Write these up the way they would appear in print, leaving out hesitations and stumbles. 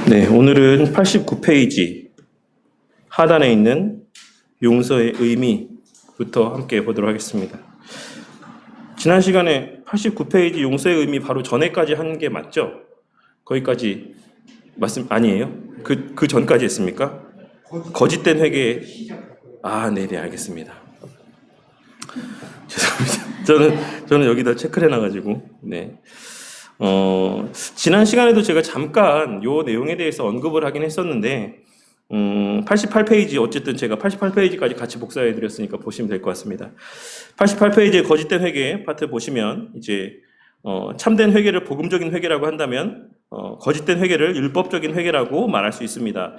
네, 오늘은 89페이지 하단에 있는 용서의 의미부터 함께 보도록 하겠습니다. 지난 시간에 89페이지 용서의 의미 바로 전에까지 한 게 맞죠? 거기까지 말씀 아니에요? 그 전까지 했습니까? 거짓된 회개. 네네, 알겠습니다. 죄송합니다. 저는 여기다 체크를 해놔가지고. 네. 지난 시간에도 제가 잠깐 요 내용에 대해서 언급을 하긴 했었는데, 88페이지, 어쨌든 제가 88페이지까지 같이 복사해 드렸으니까 보시면 될 것 같습니다. 88페이지의 거짓된 회개 파트 보시면, 이제, 참된 회개를 복음적인 회개라고 한다면, 거짓된 회개를 율법적인 회개라고 말할 수 있습니다.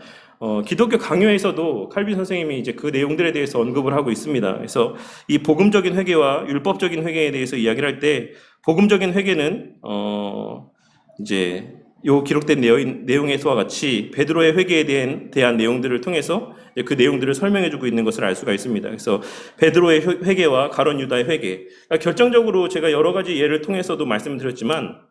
기독교 강요에서도 칼빈 선생님이 이제 그 내용들에 대해서 언급을 하고 있습니다. 그래서 이 복음적인 회개와 율법적인 회개에 대해서 이야기를 할 때, 복음적인 회개는, 이제, 요 기록된 내용에서와 같이 베드로의 회개에 대한 내용들을 통해서 그 내용들을 설명해주고 있는 것을 알 수가 있습니다. 그래서 베드로의 회개와 가룟 유다의 회개, 그러니까 결정적으로 제가 여러 가지 예를 통해서도 말씀을 드렸지만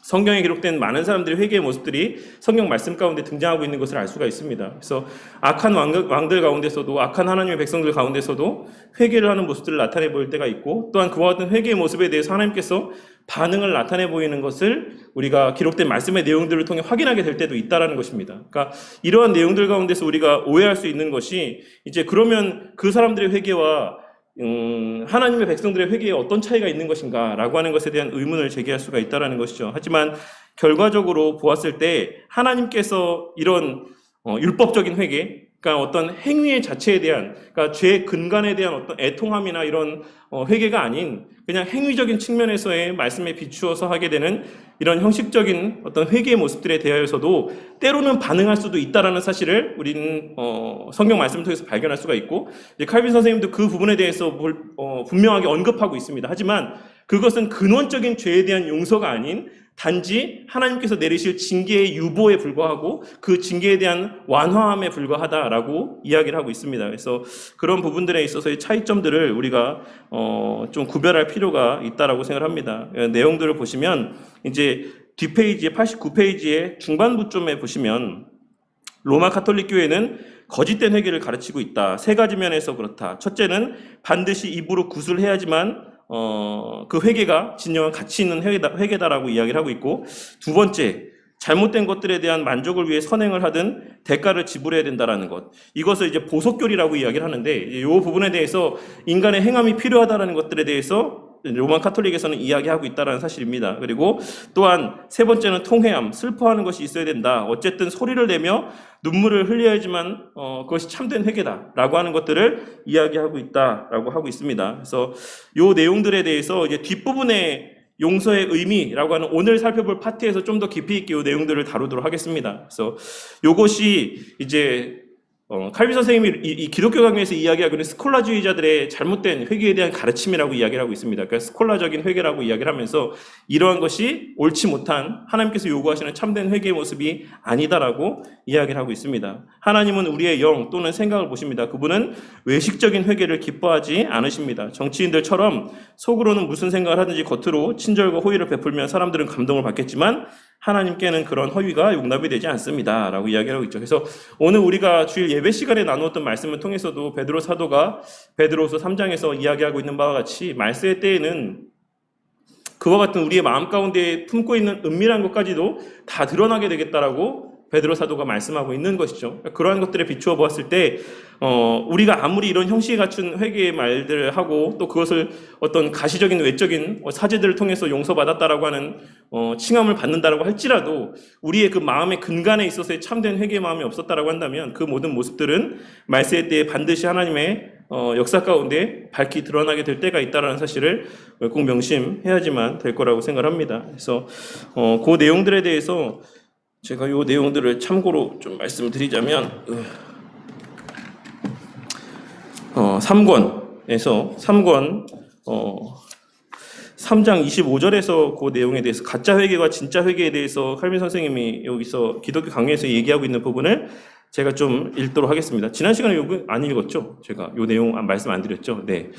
성경에 기록된 많은 사람들의 회개의 모습들이 성경 말씀 가운데 등장하고 있는 것을 알 수가 있습니다. 그래서 악한 왕들 가운데서도, 악한 하나님의 백성들 가운데서도 회개를 하는 모습들을 나타내 보일 때가 있고, 또한 그와 같은 회개의 모습에 대해서 하나님께서 반응을 나타내 보이는 것을 우리가 기록된 말씀의 내용들을 통해 확인하게 될 때도 있다라는 것입니다. 그러니까 이러한 내용들 가운데서 우리가 오해할 수 있는 것이, 이제 그러면 그 사람들의 회개와 하나님의 백성들의 회개에 어떤 차이가 있는 것인가 라고 하는 것에 대한 의문을 제기할 수가 있다는 것이죠. 하지만 결과적으로 보았을 때 하나님께서 이런 율법적인 회개, 그러니까 어떤 행위 자체에 대한, 그러니까 죄 근간에 대한 어떤 애통함이나 이런 회개가 아닌 그냥 행위적인 측면에서의 말씀에 비추어서 하게 되는 이런 형식적인 어떤 회개의 모습들에 대하여서도 때로는 반응할 수도 있다라는 사실을 우리는 성경 말씀을 통해서 발견할 수가 있고, 이제 칼빈 선생님도 그 부분에 대해서 분명하게 언급하고 있습니다. 하지만 그것은 근원적인 죄에 대한 용서가 아닌 단지 하나님께서 내리실 징계의 유보에 불과하고 그 징계에 대한 완화함에 불과하다라고 이야기를 하고 있습니다. 그래서 그런 부분들에 있어서의 차이점들을 우리가 좀 구별할 필요가 있다라고 생각합니다. 내용들을 보시면 이제 뒷페이지에 89페이지의 중반부쯤에 보시면 로마 가톨릭 교회는 거짓된 회개를 가르치고 있다. 세 가지 면에서 그렇다. 첫째는 반드시 입으로 구술해야지만 그 회개가 진정한 가치 있는 회개다라고 이야기를 하고 있고, 두 번째, 잘못된 것들에 대한 만족을 위해 선행을 하든 대가를 지불해야 된다라는 것. 이것을 이제 보속교리라고 이야기를 하는데, 이 부분에 대해서 인간의 행함이 필요하다라는 것들에 대해서 로마 카톨릭에서는 이야기하고 있다는 사실입니다. 그리고 또한 세 번째는 통회함, 슬퍼하는 것이 있어야 된다. 어쨌든 소리를 내며 눈물을 흘려야지만 그것이 참된 회개다라고 하는 것들을 이야기하고 있다라고 하고 있습니다. 그래서 이 내용들에 대해서 이제 뒷부분에 용서의 의미라고 하는 오늘 살펴볼 파트에서 좀 더 깊이 있게 이 내용들을 다루도록 하겠습니다. 그래서 이것이 이제 칼빈 선생님이 이 기독교 강요에서 이야기하고 있는 스콜라주의자들의 잘못된 회개에 대한 가르침이라고 이야기를 하고 있습니다. 그러니까 스콜라적인 회개라고 이야기를 하면서 이러한 것이 옳지 못한 하나님께서 요구하시는 참된 회개의 모습이 아니다라고 이야기를 하고 있습니다. 하나님은 우리의 영 또는 생각을 보십니다. 그분은 외식적인 회개를 기뻐하지 않으십니다. 정치인들처럼 속으로는 무슨 생각을 하든지 겉으로 친절과 호의를 베풀면 사람들은 감동을 받겠지만 하나님께는 그런 허위가 용납이 되지 않습니다 라고 이야기하고 있죠. 그래서 오늘 우리가 주일 예배 시간에 나누었던 말씀을 통해서도 베드로 사도가 베드로서 3장에서 이야기하고 있는 바와 같이 말세의 때에는 그와 같은 우리의 마음 가운데 품고 있는 은밀한 것까지도 다 드러나게 되겠다라고 베드로 사도가 말씀하고 있는 것이죠. 그러한 것들에 비추어 보았을 때 우리가 아무리 이런 형식에 갖춘 회개의 말들을 하고 또 그것을 어떤 가시적인 외적인 사제들을 통해서 용서받았다라고 하는 칭함을 받는다라고 할지라도 우리의 그 마음의 근간에 있어서의 참된 회개의 마음이 없었다라고 한다면 그 모든 모습들은 말세의 때에 반드시 하나님의 역사 가운데 밝히 드러나게 될 때가 있다는 사실을 꼭 명심해야지만 될 거라고 생각합니다. 그래서 그 내용들에 대해서 제가 이 내용들을 참고로 좀 말씀드리자면 3권에서 3장 25절에서 그 내용에 대해서 가짜 회개와 진짜 회개에 대해서 칼빈 선생님이 여기서 기독교 강의에서 얘기하고 있는 부분을 제가 좀 읽도록 하겠습니다. 지난 시간에 이거 안 읽었죠? 제가 이 내용 말씀 안 드렸죠? 네.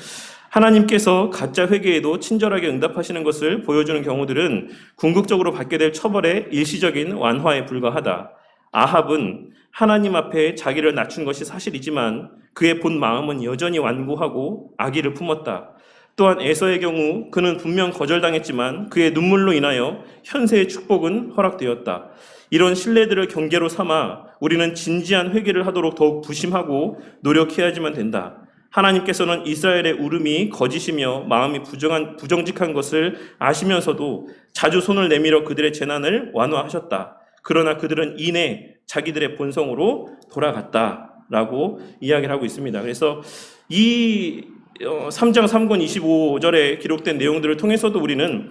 하나님께서 가짜 회개에도 친절하게 응답하시는 것을 보여주는 경우들은 궁극적으로 받게 될 처벌의 일시적인 완화에 불과하다. 아합은 하나님 앞에 자기를 낮춘 것이 사실이지만 그의 본 마음은 여전히 완고하고 악의를 품었다. 또한 에서의 경우 그는 분명 거절당했지만 그의 눈물로 인하여 현세의 축복은 허락되었다. 이런 신뢰들을 경계로 삼아 우리는 진지한 회개를 하도록 더욱 부심하고 노력해야지만 된다. 하나님께서는 이스라엘의 울음이 거짓이며 마음이 부정직한 것을 아시면서도 자주 손을 내밀어 그들의 재난을 완화하셨다. 그러나 그들은 이내 자기들의 본성으로 돌아갔다라고 이야기를 하고 있습니다. 그래서 이 3장 3권 25절에 기록된 내용들을 통해서도 우리는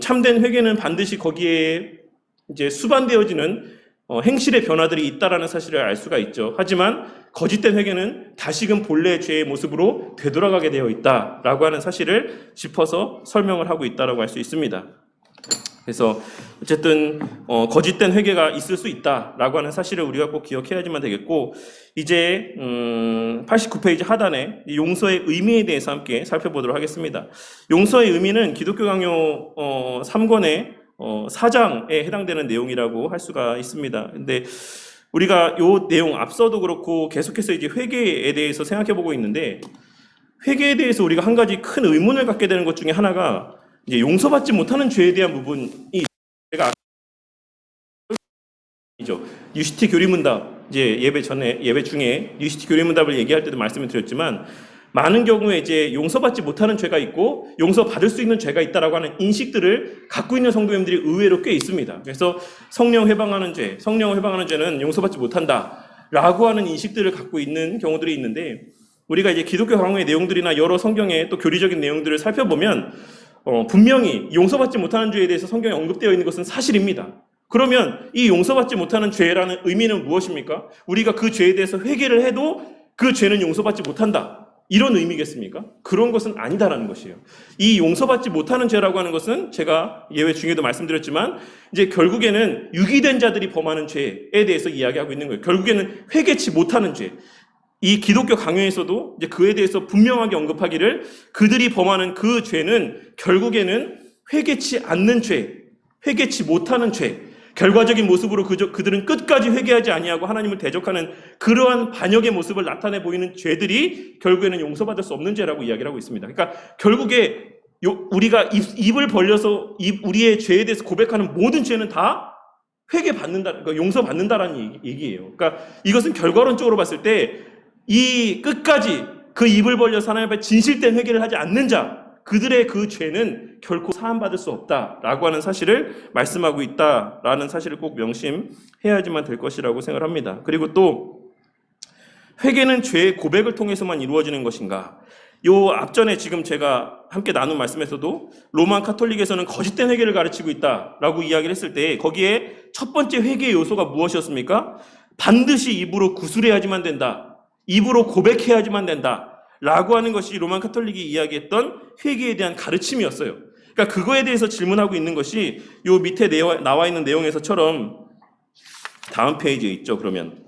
참된 회개는 반드시 거기에 이제 수반되어지는 행실의 변화들이 있다라는 사실을 알 수가 있죠. 하지만 거짓된 회개는 다시금 본래의 죄의 모습으로 되돌아가게 되어 있다라고 하는 사실을 짚어서 설명을 하고 있다라고 할 수 있습니다. 그래서 어쨌든 거짓된 회개가 있을 수 있다라고 하는 사실을 우리가 꼭 기억해야지만 되겠고, 이제 89페이지 하단에 용서의 의미에 대해서 함께 살펴보도록 하겠습니다. 용서의 의미는 기독교 강요 3권의 4장에 해당되는 내용이라고 할 수가 있습니다. 근데 우리가 이 내용 앞서도 그렇고 계속해서 이제 회개에 대해서 생각해 보고 있는데, 회개에 대해서 우리가 한 가지 큰 의문을 갖게 되는 것 중에 하나가 이제 용서받지 못하는 죄에 대한 부분이, 제가 유시티 교리문답, 이제 예배 중에 유시티 교리문답을 얘기할 때도 말씀을 드렸지만, 많은 경우에 이제 용서받지 못하는 죄가 있고 용서받을 수 있는 죄가 있다라고 하는 인식들을 갖고 있는 성도님들이 의외로 꽤 있습니다. 그래서 성령을 회방하는 죄는 용서받지 못한다라고 하는 인식들을 갖고 있는 경우들이 있는데, 우리가 이제 기독교 강요의 내용들이나 여러 성경의 또 교리적인 내용들을 살펴보면 분명히 용서받지 못하는 죄에 대해서 성경에 언급되어 있는 것은 사실입니다. 그러면 이 용서받지 못하는 죄라는 의미는 무엇입니까? 우리가 그 죄에 대해서 회개를 해도 그 죄는 용서받지 못한다, 이런 의미겠습니까? 그런 것은 아니다라는 것이에요. 이 용서받지 못하는 죄라고 하는 것은 제가 예외 중에도 말씀드렸지만 이제 결국에는 유기된 자들이 범하는 죄에 대해서 이야기하고 있는 거예요. 결국에는 회개치 못하는 죄. 이 기독교 강요에서도 이제 그에 대해서 분명하게 언급하기를, 그들이 범하는 그 죄는 결국에는 회개치 않는 죄, 회개치 못하는 죄, 결과적인 모습으로 그들은 끝까지 회개하지 아니하고 하나님을 대적하는 그러한 반역의 모습을 나타내 보이는 죄들이 결국에는 용서받을 수 없는 죄라고 이야기를 하고 있습니다. 그러니까 결국에 우리가 입을 벌려서 우리의 죄에 대해서 고백하는 모든 죄는 다 회개받는다, 그러니까 용서받는다라는 얘기예요. 그러니까 이것은 결과론적으로 봤을 때 이 끝까지 그 입을 벌려서 하나님 앞에 진실된 회개를 하지 않는 자, 그들의 그 죄는 결코 사함받을 수 없다라고 하는 사실을 말씀하고 있다라는 사실을 꼭 명심해야지만 될 것이라고 생각합니다. 그리고 또 회개는 죄의 고백을 통해서만 이루어지는 것인가? 요 앞전에 지금 제가 함께 나눈 말씀에서도 로마 카톨릭에서는 거짓된 회개를 가르치고 있다라고 이야기를 했을 때 거기에 첫 번째 회개의 요소가 무엇이었습니까? 반드시 입으로 구술해야지만 된다, 입으로 고백해야지만 된다 라고 하는 것이 로마 카톨릭이 이야기했던 회개에 대한 가르침이었어요. 그러니까 그거에 대해서 질문하고 있는 것이 요 밑에 나와 있는 내용에서처럼, 다음 페이지에 있죠. 그러면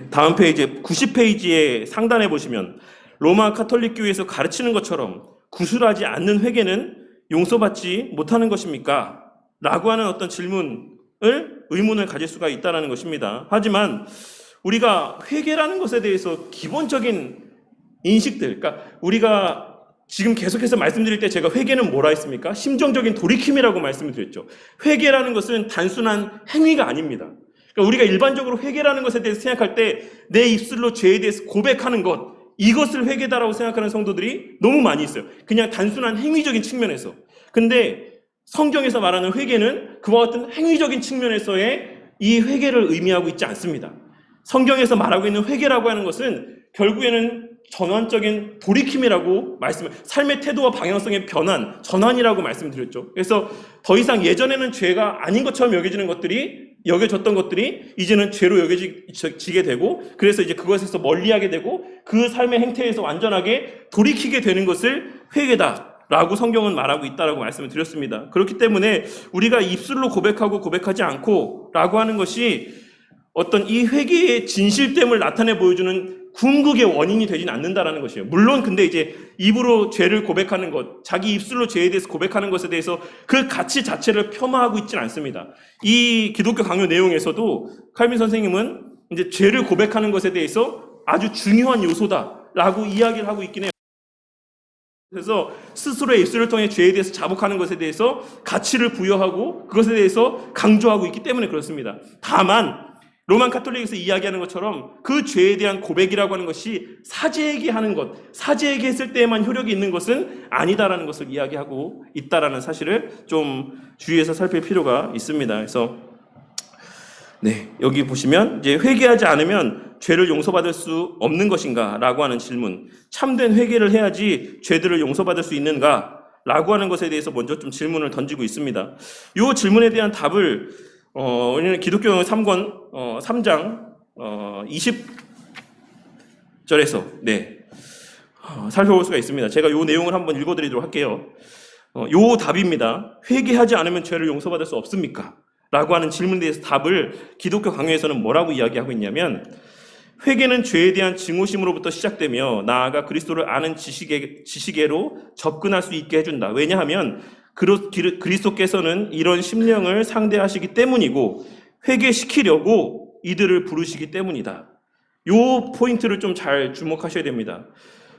다음 페이지에 90페이지에 상단에 보시면 로마 카톨릭 교회에서 가르치는 것처럼 구술하지 않는 회개는 용서받지 못하는 것입니까? 라고 하는 어떤 의문을 가질 수가 있다는 것입니다. 하지만 우리가 회개라는 것에 대해서 기본적인 인식들, 그러니까 우리가 지금 계속해서 말씀드릴 때 제가 회개는 뭐라 했습니까? 심정적인 돌이킴이라고 말씀을 드렸죠. 회개라는 것은 단순한 행위가 아닙니다. 그러니까 우리가 일반적으로 회개라는 것에 대해서 생각할 때 내 입술로 죄에 대해서 고백하는 것, 이것을 회개다라고 생각하는 성도들이 너무 많이 있어요. 그냥 단순한 행위적인 측면에서. 근데 성경에서 말하는 회개는 그와 같은 행위적인 측면에서의 이 회개를 의미하고 있지 않습니다. 성경에서 말하고 있는 회개라고 하는 것은 결국에는 전환적인 돌이킴이라고 삶의 태도와 방향성의 변환, 전환이라고 말씀드렸죠. 그래서 더 이상 예전에는 죄가 아닌 것처럼 여겨졌던 것들이 이제는 죄로 여겨지게 되고, 그래서 이제 그것에서 멀리하게 되고 그 삶의 행태에서 완전하게 돌이키게 되는 것을 회개다라고 성경은 말하고 있다라고 말씀을 드렸습니다. 그렇기 때문에 우리가 입술로 고백하고 고백하지 않고 라고 하는 것이 어떤 이 회개의 진실됨을 나타내 보여주는 궁극의 원인이 되진 않는다라는 것이에요. 물론 근데 이제 입으로 죄를 고백하는 것, 자기 입술로 죄에 대해서 고백하는 것에 대해서 그 가치 자체를 폄하하고 있지는 않습니다. 이 기독교 강요 내용에서도 칼빈 선생님은 이제 죄를 고백하는 것에 대해서 아주 중요한 요소다라고 이야기를 하고 있긴 해요. 그래서 스스로의 입술을 통해 죄에 대해서 자복하는 것에 대해서 가치를 부여하고 그것에 대해서 강조하고 있기 때문에 그렇습니다. 다만 로만 카톨릭에서 이야기하는 것처럼 그 죄에 대한 고백이라고 하는 것이 사제에게 하는 것, 사제에게 했을 때에만 효력이 있는 것은 아니다라는 것을 이야기하고 있다라는 사실을 좀 주의해서 살필 필요가 있습니다. 그래서 여기 보시면 이제 회개하지 않으면 죄를 용서받을 수 없는 것인가? 라고 하는 질문. 참된 회개를 해야지 죄들을 용서받을 수 있는가? 라고 하는 것에 대해서 먼저 좀 질문을 던지고 있습니다. 이 질문에 대한 답을 우리는 기독교 3권 3장 20절에서 살펴볼 수가 있습니다. 제가 이 내용을 한번 읽어드리도록 할게요. 요 답입니다. 회개하지 않으면 죄를 용서받을 수 없습니까? 라고 하는 질문에 대해서 답을 기독교 강요에서는 뭐라고 이야기하고 있냐면, 회개는 죄에 대한 증오심으로부터 시작되며 나아가 그리스도를 아는 지식에로 접근할 수 있게 해준다. 왜냐하면 그리스도께서는 이런 심령을 상대하시기 때문이고 회개시키려고 이들을 부르시기 때문이다. 요 포인트를 좀 잘 주목하셔야 됩니다.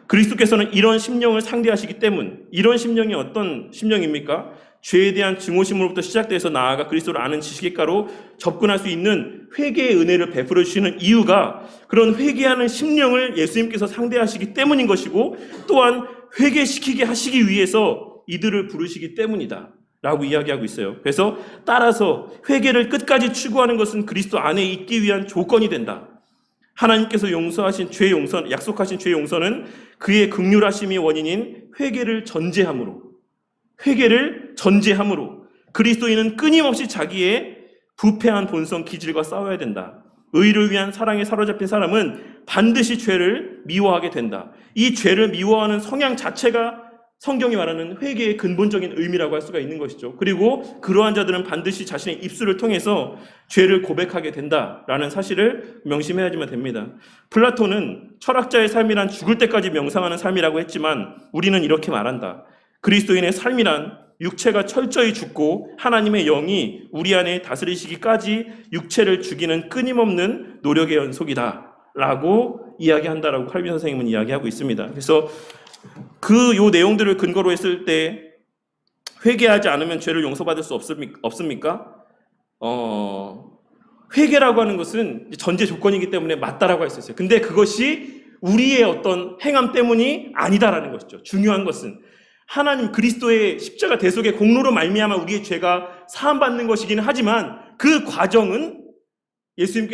그리스도께서는 이런 심령을 상대하시기 때문, 이런 심령이 어떤 심령입니까? 죄에 대한 증오심으로부터 시작돼서 나아가 그리스도를 아는 지식가로 접근할 수 있는 회개의 은혜를 베풀어 주시는 이유가 그런 회개하는 심령을 예수님께서 상대하시기 때문인 것이고, 또한 회개시키게 하시기 위해서 이들을 부르시기 때문이다 라고 이야기하고 있어요. 그래서 따라서 회개를 끝까지 추구하는 것은 그리스도 안에 있기 위한 조건이 된다. 하나님께서 용서하신 죄 용서, 약속하신 죄 용서는 그의 긍휼하심이 원인인 회개를 전제함으로 그리스도인은 끊임없이 자기의 부패한 본성 기질과 싸워야 된다. 의를 위한 사랑에 사로잡힌 사람은 반드시 죄를 미워하게 된다. 이 죄를 미워하는 성향 자체가 성경이 말하는 회개의 근본적인 의미라고 할 수가 있는 것이죠. 그리고 그러한 자들은 반드시 자신의 입술을 통해서 죄를 고백하게 된다라는 사실을 명심해야지만 됩니다. 플라톤은 철학자의 삶이란 죽을 때까지 명상하는 삶이라고 했지만 우리는 이렇게 말한다. 그리스도인의 삶이란 육체가 철저히 죽고 하나님의 영이 우리 안에 다스리시기까지 육체를 죽이는 끊임없는 노력의 연속이다 라고 이야기한다라고 칼빈 선생님은 이야기하고 있습니다. 그래서 요 내용들을 근거로 했을 때 회개하지 않으면 죄를 용서받을 수 없습니까? 회개라고 하는 것은 전제 조건이기 때문에 맞다라고 할 수 있어요. 근데 그것이 우리의 어떤 행함 때문이 아니다라는 것이죠. 중요한 것은 하나님 그리스도의 십자가 대속의 공로로 말미암아 우리의 죄가 사함받는 것이기는 하지만 그 과정은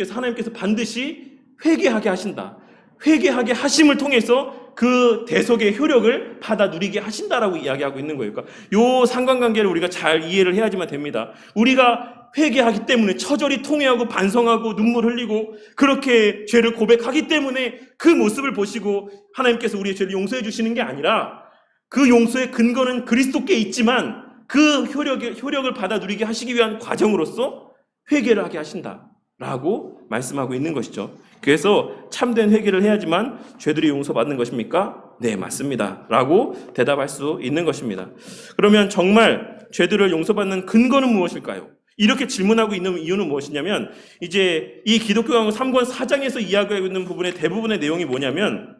하나님께서 반드시 회개하게 하신다. 회개하게 하심을 통해서 그 대속의 효력을 받아 누리게 하신다라고 이야기하고 있는 거예요. 그러니까 요 상관관계를 우리가 잘 이해를 해야지만 됩니다. 우리가 회개하기 때문에 처절히 통회하고 반성하고 눈물 흘리고 그렇게 죄를 고백하기 때문에 그 모습을 보시고 하나님께서 우리의 죄를 용서해 주시는 게 아니라 그 용서의 근거는 그리스도께 있지만 그 효력을 받아 누리게 하시기 위한 과정으로서 회개를 하게 하신다라고 말씀하고 있는 것이죠. 그래서 참된 회개를 해야지만 죄들이 용서받는 것입니까? 네, 맞습니다. 라고 대답할 수 있는 것입니다. 그러면 정말 죄들을 용서받는 근거는 무엇일까요? 이렇게 질문하고 있는 이유는 무엇이냐면 이제 이 기독교 강요 3권 4장에서 이야기하고 있는 부분의 대부분의 내용이 뭐냐면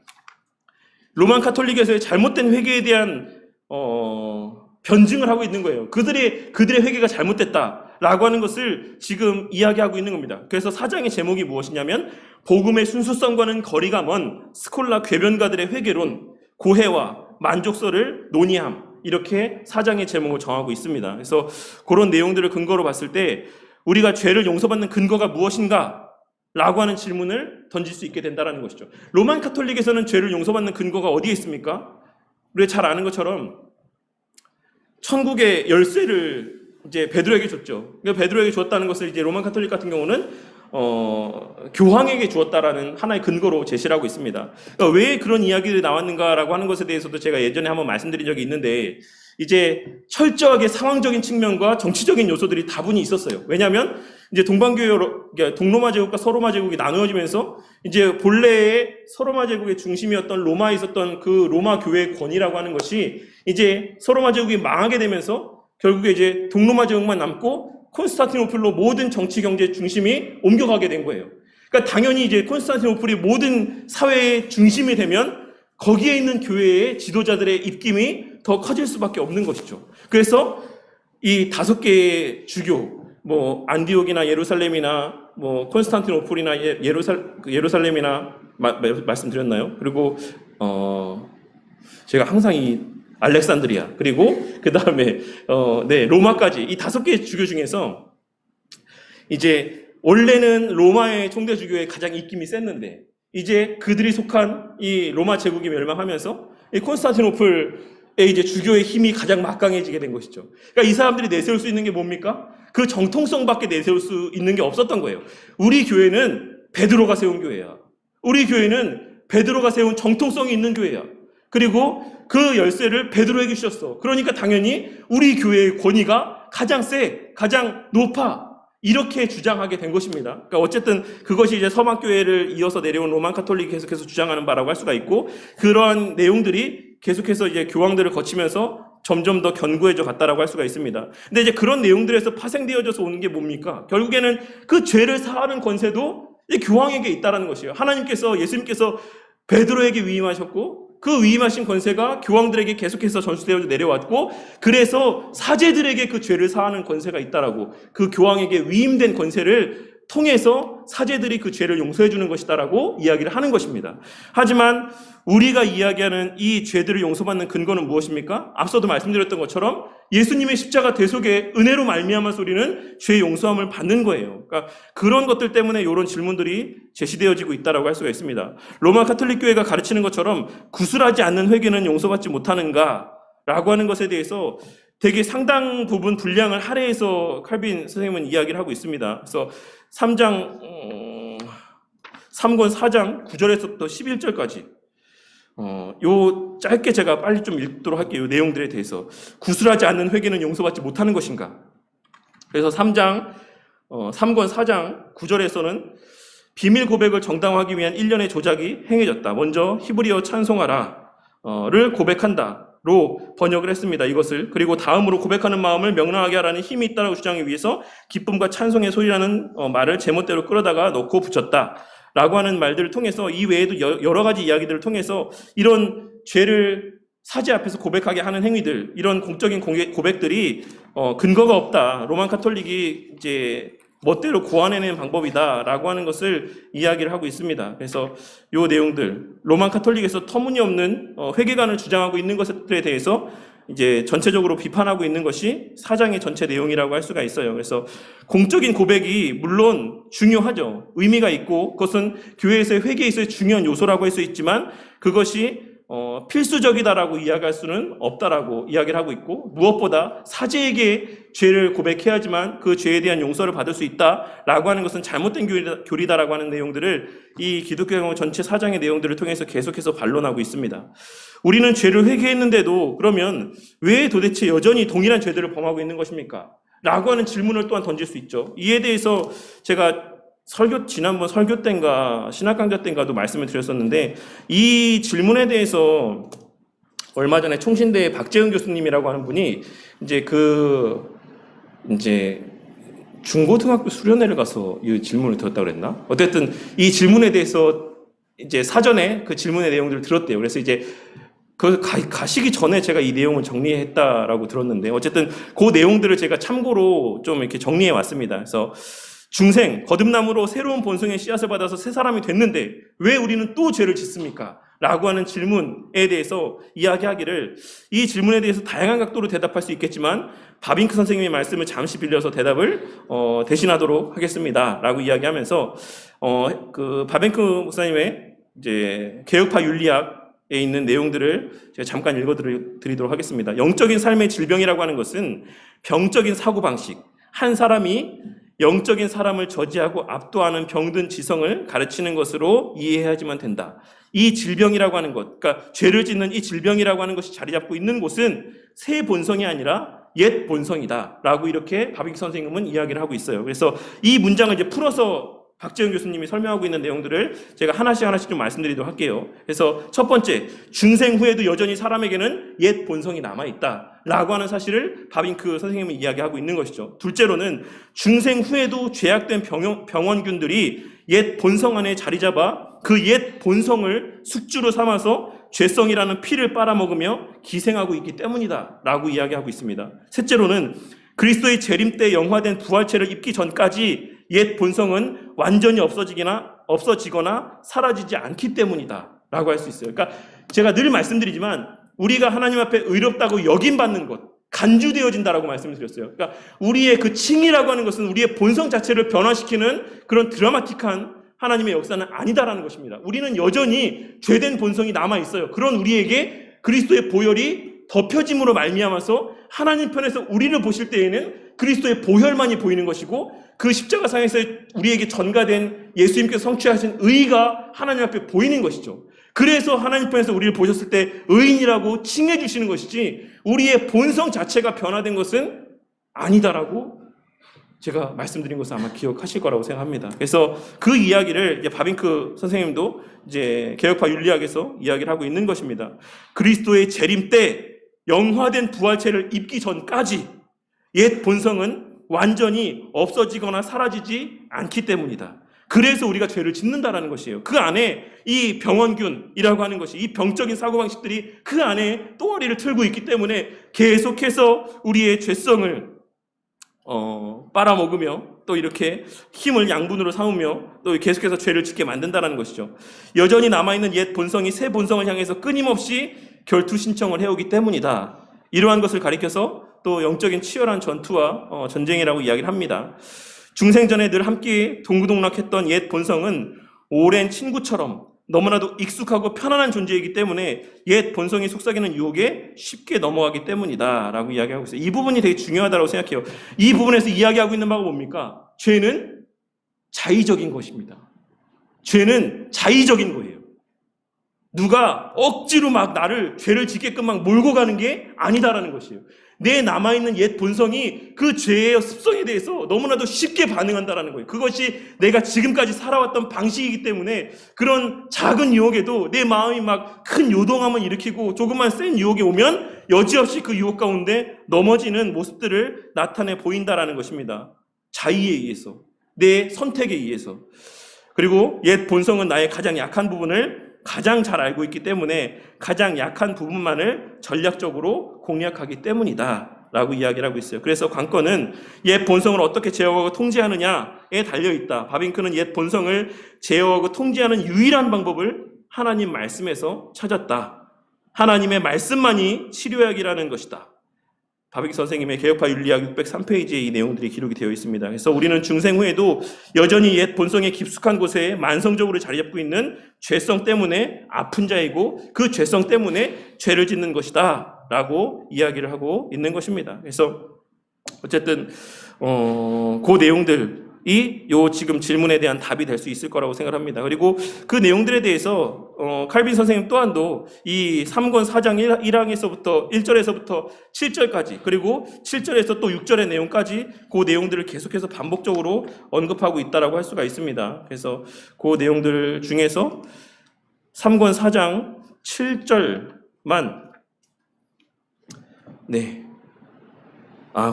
로만 카톨릭에서의 잘못된 회개에 대한 변증을 하고 있는 거예요. 그들의 회개가 잘못됐다라고 하는 것을 지금 이야기하고 있는 겁니다. 그래서 4장의 제목이 무엇이냐면 복음의 순수성과는 거리가 먼 스콜라 궤변가들의 회개론, 고해와 만족설을 논의함, 이렇게 4장의 제목을 정하고 있습니다. 그래서 그런 내용들을 근거로 봤을 때 우리가 죄를 용서받는 근거가 무엇인가? 라고 하는 질문을 던질 수 있게 된다는 것이죠. 로만 카톨릭에서는 죄를 용서받는 근거가 어디에 있습니까? 우리가 잘 아는 것처럼 천국의 열쇠를 이제 베드로에게 줬죠. 그러니까 베드로에게 주었다는 것을 이제 로만 카톨릭 같은 경우는 교황에게 주었다라는 하나의 근거로 제시를 하고 있습니다. 그러니까 왜 그런 이야기들이 나왔는가라고 하는 것에 대해서도 제가 예전에 한번 말씀드린 적이 있는데 이제 철저하게 상황적인 측면과 정치적인 요소들이 다분히 있었어요. 왜냐하면 이제 그러니까 동로마 제국과 서로마 제국이 나누어지면서 이제 본래의 서로마 제국의 중심이었던 로마에 있었던 그 로마 교회의 권위라고 하는 것이 이제 서로마 제국이 망하게 되면서 결국에 이제 동로마 제국만 남고 콘스탄티노플로 모든 정치 경제 중심이 옮겨가게 된 거예요. 그러니까 당연히 이제 콘스탄티노플이 모든 사회의 중심이 되면 거기에 있는 교회의 지도자들의 입김이 더 커질 수밖에 없는 것이죠. 그래서 이 5개의 주교, 뭐 안디옥이나 예루살렘이나 뭐 콘스탄티노플이나 예루살렘이나 말씀드렸나요? 그리고 제가 항상 이 알렉산드리아 그리고 그 다음에 로마까지 이 5개의 주교 중에서 이제 원래는 로마의 총대 주교의 가장 입김이 셌는데 이제 그들이 속한 이 로마 제국이 멸망하면서 이 콘스탄티노플의 이제 주교의 힘이 가장 막강해지게 된 것이죠. 그러니까 이 사람들이 내세울 수 있는 게 뭡니까? 그 정통성밖에 내세울 수 있는 게 없었던 거예요. 우리 교회는 베드로가 세운 교회야. 우리 교회는 베드로가 세운 정통성이 있는 교회야. 그리고 그 열쇠를 베드로에게 주셨어. 그러니까 당연히 우리 교회의 권위가 가장 세, 가장 높아. 이렇게 주장하게 된 것입니다. 그러니까 어쨌든 그것이 이제 서방 교회를 이어서 내려온 로만 카톨릭이 계속해서 주장하는 바라고 할 수가 있고, 그러한 내용들이 계속해서 이제 교황들을 거치면서 점점 더 견고해져 갔다라고 할 수가 있습니다. 근데 이제 그런 내용들에서 파생되어져서 오는 게 뭡니까? 결국에는 그 죄를 사하는 권세도 이제 교황에게 있다라는 것이에요. 예수님께서 베드로에게 위임하셨고, 그 위임하신 권세가 교황들에게 계속해서 전수되어 내려왔고, 그래서 사제들에게 그 죄를 사하는 권세가 있다라고, 그 교황에게 위임된 권세를 통해서 사제들이 그 죄를 용서해 주는 것이다라고 이야기를 하는 것입니다. 하지만 우리가 이야기하는 이 죄들을 용서받는 근거는 무엇입니까? 앞서도 말씀드렸던 것처럼 예수님의 십자가 대속의 은혜로 말미암아 우리는 죄 용서함을 받는 거예요. 그러니까 그런 것들 때문에 이런 질문들이 제시되어지고 있다라고 할 수가 있습니다. 로마 카톨릭 교회가 가르치는 것처럼 구술하지 않는 회개는 용서받지 못하는가라고 하는 것에 대해서 되게 상당 부분 분량을 할애해서 칼빈 선생님은 이야기를 하고 있습니다. 그래서 3권 4장 9절에서부터 11절까지 요 짧게 제가 빨리 좀 읽도록 할게요. 요 내용들에 대해서. 구술하지 않는 회개는 용서받지 못하는 것인가? 그래서 3권 4장 9절에서는 비밀 고백을 정당화하기 위한 일련의 조작이 행해졌다. 먼저 히브리어 찬송하라를 고백한다. 로 번역을 했습니다. 이것을. 그리고 다음으로 고백하는 마음을 명랑하게 하라는 힘이 있다고 주장하기 위해서 기쁨과 찬송의 소리라는 말을 제멋대로 끌어다가 넣고 붙였다 라고 하는 말들을 통해서, 이 외에도 여러 가지 이야기들을 통해서 이런 죄를 사제 앞에서 고백하게 하는 행위들, 이런 공적인 고백들이 근거가 없다, 로만 카톨릭이 이제 멋대로 고안해낸 방법이다라고 하는 것을 이야기를 하고 있습니다. 그래서 이 내용들, 로만 카톨릭에서 터무니없는 회개관을 주장하고 있는 것들에 대해서 이제 전체적으로 비판하고 있는 것이 사장의 전체 내용이라고 할 수가 있어요. 그래서 공적인 고백이 물론 중요하죠. 의미가 있고 그것은 교회에서의 회개에 있어서 중요한 요소라고 할 수 있지만 그것이 필수적이다라고 이야기할 수는 없다라고 이야기를 하고 있고, 무엇보다 사제에게 죄를 고백해야지만 그 죄에 대한 용서를 받을 수 있다라고 하는 것은 잘못된 교리다라고 하는 내용들을 이 기독교 전체 사장의 내용들을 통해서 계속해서 반론하고 있습니다. 우리는 죄를 회개했는데도 그러면 왜 도대체 여전히 동일한 죄들을 범하고 있는 것입니까? 라고 하는 질문을 또한 던질 수 있죠. 이에 대해서 제가 지난번 설교 때인가 신학 강좌 때인가도 말씀을 드렸었는데, 이 질문에 대해서 얼마 전에 총신대의 박재은 교수님이라고 하는 분이 이제 중고등학교 수련회를 가서 이 질문을 들었다고 그랬나? 어쨌든 이 질문에 대해서 이제 사전에 그 질문의 내용들을 들었대요. 그래서 이제 가시기 전에 제가 이 내용을 정리했다라고 들었는데, 어쨌든 그 내용들을 제가 참고로 좀 이렇게 정리해 왔습니다. 그래서 중생, 거듭남으로 새로운 본성의 씨앗을 받아서 새 사람이 됐는데 왜 우리는 또 죄를 짓습니까? 라고 하는 질문에 대해서 이야기하기를, 이 질문에 대해서 다양한 각도로 대답할 수 있겠지만 바빙크 선생님의 말씀을 잠시 빌려서 대답을 대신하도록 하겠습니다. 라고 이야기하면서 그 바빙크 목사님의 이제 개혁파 윤리학에 있는 내용들을 제가 잠깐 읽어드리도록 하겠습니다. 영적인 삶의 질병이라고 하는 것은 병적인 사고방식, 한 사람이 영적인 사람을 저지하고 압도하는 병든 지성을 가르치는 것으로 이해해야지만 된다. 이 질병이라고 하는 것, 그러니까 죄를 짓는 이 질병이라고 하는 것이 자리 잡고 있는 곳은 새 본성이 아니라 옛 본성이다라고 이렇게 바빙크 선생님은 이야기를 하고 있어요. 그래서 이 문장을 이제 풀어서 박재현 교수님이 설명하고 있는 내용들을 제가 하나씩 좀 말씀드리도록 할게요. 그래서 첫 번째, 중생 후에도 여전히 사람에게는 옛 본성이 남아있다라고 하는 사실을 바빙크 선생님은 이야기하고 있는 것이죠. 둘째로는 중생 후에도 죄악된 병원균들이 옛 본성 안에 자리 잡아 그 옛 본성을 숙주로 삼아서 죄성이라는 피를 빨아먹으며 기생하고 있기 때문이다라고 이야기하고 있습니다. 셋째로는 그리스도의 재림 때 영화된 부활체를 입기 전까지 옛 본성은 완전히 없어지거나 사라지지 않기 때문이다 라고 할 수 있어요. 그러니까 제가 늘 말씀드리지만 우리가 하나님 앞에 의롭다고 여김받는 것, 간주되어진다라고 말씀을 드렸어요. 그러니까 우리의 그 칭의라고 하는 것은 우리의 본성 자체를 변화시키는 그런 드라마틱한 하나님의 역사는 아니다라는 것입니다. 우리는 여전히 죄된 본성이 남아있어요. 그런 우리에게 그리스도의 보혈이 덮여짐으로 말미암아서 하나님 편에서 우리를 보실 때에는 그리스도의 보혈만이 보이는 것이고 그 십자가상에서 우리에게 전가된 예수님께서 성취하신 의가 하나님 앞에 보이는 것이죠. 그래서 하나님 편에서 우리를 보셨을 때 의인이라고 칭해 주시는 것이지 우리의 본성 자체가 변화된 것은 아니다라고 제가 말씀드린 것을 아마 기억하실 거라고 생각합니다. 그래서 그 이야기를 이제 바빙크 선생님도 이제 개혁파 윤리학에서 이야기를 하고 있는 것입니다. 그리스도의 재림 때 영화된 부활체를 입기 전까지 옛 본성은 완전히 없어지거나 사라지지 않기 때문이다. 그래서 우리가 죄를 짓는다라는 것이에요. 그 안에 이 병원균이라고 하는 것이, 이 병적인 사고방식들이 그 안에 또아리를 틀고 있기 때문에 계속해서 우리의 죄성을 빨아먹으며 또 이렇게 힘을 양분으로 삼으며 또 계속해서 죄를 짓게 만든다는 것이죠. 여전히 남아있는 옛 본성이 새 본성을 향해서 끊임없이 결투 신청을 해오기 때문이다. 이러한 것을 가리켜서 또 영적인 치열한 전투와 전쟁이라고 이야기를 합니다. 중생전에 늘 함께 동고동락했던 옛 본성은 오랜 친구처럼 너무나도 익숙하고 편안한 존재이기 때문에 옛 본성이 속삭이는 유혹에 쉽게 넘어가기 때문이다 라고 이야기하고 있어요. 이 부분이 되게 중요하다고 생각해요. 이 부분에서 이야기하고 있는 바가 뭡니까? 죄는 자의적인 것입니다. 죄는 자의적인 거예요. 누가 억지로 막 나를 죄를 짓게끔 막 몰고 가는 게 아니다라는 것이에요. 내 남아있는 옛 본성이 그 죄의 습성에 대해서 너무나도 쉽게 반응한다라는 거예요. 그것이 내가 지금까지 살아왔던 방식이기 때문에 그런 작은 유혹에도 내 마음이 막 큰 요동함을 일으키고 조금만 센 유혹이 오면 여지없이 그 유혹 가운데 넘어지는 모습들을 나타내 보인다라는 것입니다. 자의에 의해서, 내 선택에 의해서. 그리고 옛 본성은 나의 가장 약한 부분을 가장 잘 알고 있기 때문에 가장 약한 부분만을 전략적으로 공략하기 때문이다 라고 이야기를 하고 있어요. 그래서 관건은 옛 본성을 어떻게 제어하고 통제하느냐에 달려있다. 바빙크는 옛 본성을 제어하고 통제하는 유일한 방법을 하나님 말씀에서 찾았다. 하나님의 말씀만이 치료약이라는 것이다. 바빙크 선생님의 개혁파 윤리학 603페이지에 이 내용들이 기록이 되어 있습니다. 그래서 우리는 중생 후에도 여전히 옛 본성의 깊숙한 곳에 만성적으로 자리 잡고 있는 죄성 때문에 아픈 자이고 그 죄성 때문에 죄를 짓는 것이다 라고 이야기를 하고 있는 것입니다. 그래서 어쨌든 그 내용들이 요 지금 질문에 대한 답이 될 수 있을 거라고 생각합니다. 그리고 그 내용들에 대해서 칼빈 선생님 또한도 이 3권 4장 1항에서부터 1절에서부터 7절까지 그리고 7절에서 또 6절의 내용까지 그 내용들을 계속해서 반복적으로 언급하고 있다라고 할 수가 있습니다. 그래서 그 내용들 중에서 3권 4장 7절만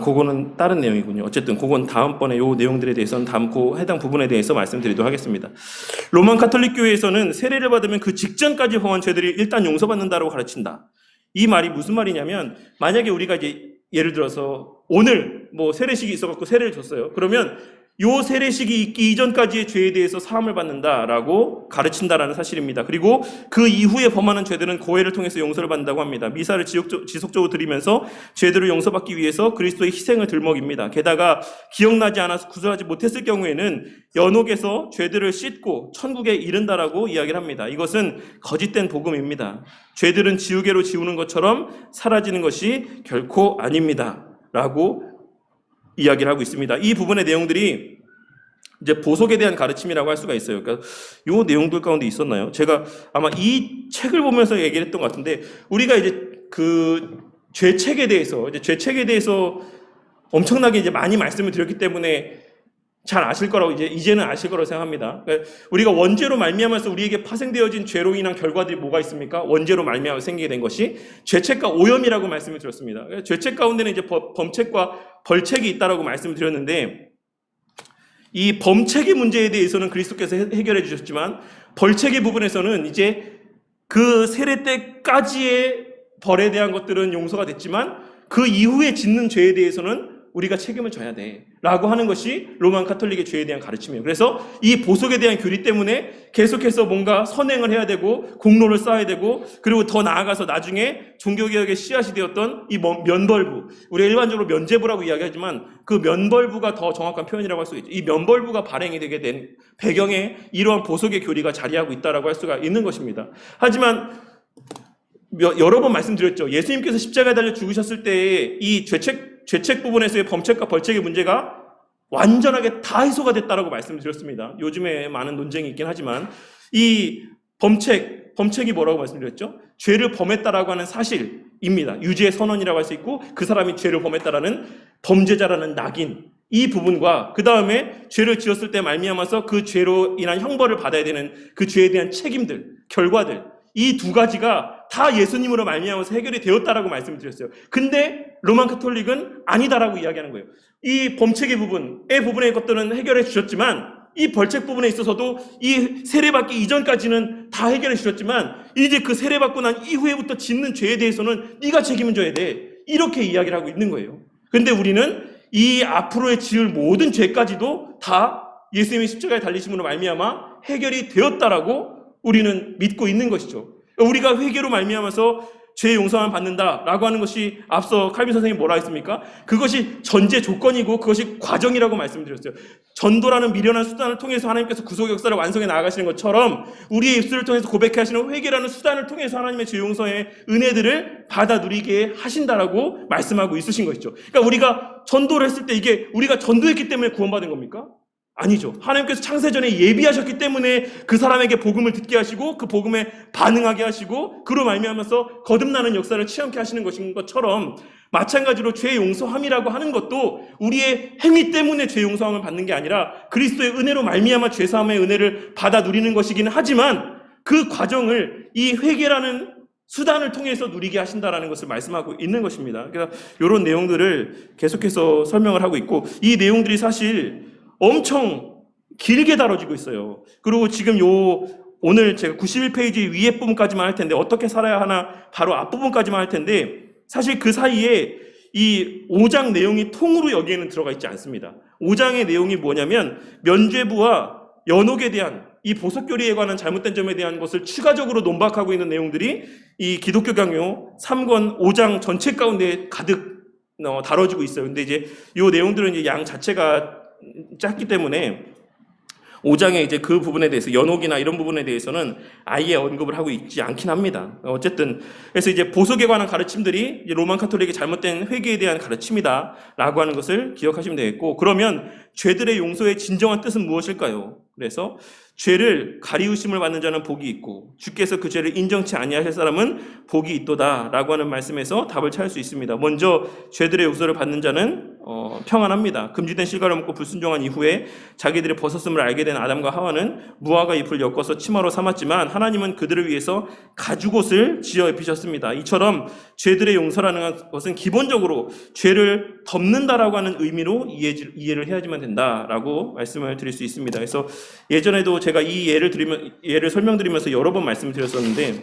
그거는 다른 내용이군요. 어쨌든 그건 다음번에 요 내용들에 대해서는 해당 부분에 대해서 말씀드리도록 하겠습니다. 로만 가톨릭 교회에서는 세례를 받으면 그 직전까지 범한 죄들이 일단 용서받는다고 가르친다. 이 말이 무슨 말이냐면 만약에 우리가 이제 예를 들어서 오늘 세례식이 있어갖고 세례를 줬어요. 그러면 요 세례식이 있기 이전까지의 죄에 대해서 사함을 받는다라고 가르친다라는 사실입니다. 그리고 그 이후에 범하는 죄들은 고해를 통해서 용서를 받는다고 합니다. 미사를 지속적으로 드리면서 죄들을 용서받기 위해서 그리스도의 희생을 들먹입니다. 게다가 기억나지 않아서 구술하지 못했을 경우에는 연옥에서 죄들을 씻고 천국에 이른다라고 이야기를 합니다. 이것은 거짓된 복음입니다. 죄들은 지우개로 지우는 것처럼 사라지는 것이 결코 아닙니다. 라고 이야기를 하고 있습니다. 이 부분의 내용들이 이제 보석에 대한 가르침이라고 할 수가 있어요. 그러니까 이 내용들 가운데 있었나요? 제가 아마 이 책을 보면서 얘기를 했던 것 같은데 우리가 이제 그 죄책에 대해서 엄청나게 이제 많이 말씀을 드렸기 때문에 잘 아실 거라고 이제는 아실 거라고 생각합니다. 그러니까 우리가 원죄로 말미암아서 우리에게 파생되어진 죄로 인한 결과들이 뭐가 있습니까? 원죄로 말미암아 생기게 된 것이 죄책과 오염이라고 말씀을 드렸습니다. 그러니까 죄책 가운데는 이제 범책과 벌책이 있다라고 말씀을 드렸는데, 이 범책의 문제에 대해서는 그리스도께서 해결해 주셨지만 벌책의 부분에서는 이제 그 세례 때까지의 벌에 대한 것들은 용서가 됐지만 그 이후에 짓는 죄에 대해서는 우리가 책임을 져야 돼 라고 하는 것이 로만 카톨릭의 죄에 대한 가르침이에요. 그래서 이 보속에 대한 교리 때문에 계속해서 뭔가 선행을 해야 되고 공로를 쌓아야 되고, 그리고 더 나아가서 나중에 종교개혁의 씨앗이 되었던 이 면벌부, 우리가 일반적으로 면죄부라고 이야기하지만 그 면벌부가 더 정확한 표현이라고 할 수 있죠. 이 면벌부가 발행이 되게 된 배경에 이러한 보속의 교리가 자리하고 있다라고 할 수가 있는 것입니다. 하지만 여러 번 말씀드렸죠. 예수님께서 십자가에 달려 죽으셨을 때의 이 죄책 부분에서의 범책과 벌책의 문제가 완전하게 다 해소가 됐다라고 말씀드렸습니다. 요즘에 많은 논쟁이 있긴 하지만 이 범책이 뭐라고 말씀드렸죠? 죄를 범했다라고 하는 사실입니다. 유죄의 선언이라고 할 수 있고, 그 사람이 죄를 범했다라는 범죄자라는 낙인, 이 부분과 그 다음에 죄를 지었을 때 말미암아서 그 죄로 인한 형벌을 받아야 되는 그 죄에 대한 책임들, 결과들, 이 두 가지가 다 예수님으로 말미암아서 해결이 되었다라고 말씀을 드렸어요. 근데 로만 카톨릭은 아니다라고 이야기하는 거예요. 이 범책의 부분의 것들은 해결해 주셨지만, 이 벌책 부분에 있어서도 이 세례받기 이전까지는 다 해결해 주셨지만, 이제 그 세례받고 난 이후에부터 짓는 죄에 대해서는 네가 책임을 져야 돼, 이렇게 이야기를 하고 있는 거예요. 근데 우리는 이 앞으로의 지을 모든 죄까지도 다 예수님의 십자가에 달리심으로 말미암아 해결이 되었다라고 우리는 믿고 있는 것이죠. 우리가 회개로 말미암아서 죄 용서만 받는다라고 하는 것이 앞서 칼빈 선생님이 뭐라 했습니까? 그것이 전제 조건이고 그것이 과정이라고 말씀드렸어요. 전도라는 미련한 수단을 통해서 하나님께서 구속 역사를 완성해 나아가시는 것처럼 우리의 입술을 통해서 고백해 하시는 회개라는 수단을 통해서 하나님의 죄 용서의 은혜들을 받아 누리게 하신다라고 말씀하고 있으신 것이죠. 그러니까 우리가 전도를 했을 때 이게 우리가 전도했기 때문에 구원받은 겁니까? 아니죠. 하나님께서 창세전에 예비하셨기 때문에 그 사람에게 복음을 듣게 하시고 그 복음에 반응하게 하시고 그로 말미암아서 거듭나는 역사를 체험케 하시는 것인 것처럼, 마찬가지로 죄 용서함이라고 하는 것도 우리의 행위 때문에 죄 용서함을 받는 게 아니라 그리스도의 은혜로 말미암아 죄 사함의 은혜를 받아 누리는 것이기는 하지만, 그 과정을 이 회개라는 수단을 통해서 누리게 하신다라는 것을 말씀하고 있는 것입니다. 그래서 이런 내용들을 계속해서 설명을 하고 있고, 이 내용들이 사실 엄청 길게 다뤄지고 있어요. 그리고 지금 오늘 제가 91페이지 위에 부분까지만 할 텐데, 어떻게 살아야 하나 바로 앞부분까지만 할 텐데, 사실 그 사이에 이 5장 내용이 통으로 여기에는 들어가 있지 않습니다. 5장의 내용이 뭐냐면 면죄부와 연옥에 대한 이 보석교리에 관한 잘못된 점에 대한 것을 추가적으로 논박하고 있는 내용들이 이 기독교 강요 3권 5장 전체 가운데 가득 다뤄지고 있어요. 근데 이제 이 내용들은 이제 양 자체가 짧기 때문에 5장에 이제 그 부분에 대해서, 연옥이나 이런 부분에 대해서는 아예 언급을 하고 있지 않긴 합니다. 어쨌든 그래서 이제 보석에 관한 가르침들이 이제 로만 카톨릭의 잘못된 회개에 대한 가르침이다라고 하는 것을 기억하시면 되겠고, 그러면 죄들의 용서의 진정한 뜻은 무엇일까요? 그래서 죄를 가리우심을 받는 자는 복이 있고 주께서 그 죄를 인정치 아니하실 사람은 복이 있도다라고 하는 말씀에서 답을 찾을 수 있습니다. 먼저 죄들의 용서를 받는 자는 평안합니다. 금지된 실과를 먹고 불순종한 이후에 자기들의 벗었음을 알게 된 아담과 하와는 무화과 잎을 엮어서 치마로 삼았지만 하나님은 그들을 위해서 가죽옷을 지어 입히셨습니다. 이처럼 죄들의 용서라는 것은 기본적으로 죄를 덮는다라고 하는 의미로 이해를 해야지만 된다라고 말씀을 드릴 수 있습니다. 그래서 예전에도 제가 이 예를 설명드리면서 여러 번 말씀을 드렸었는데,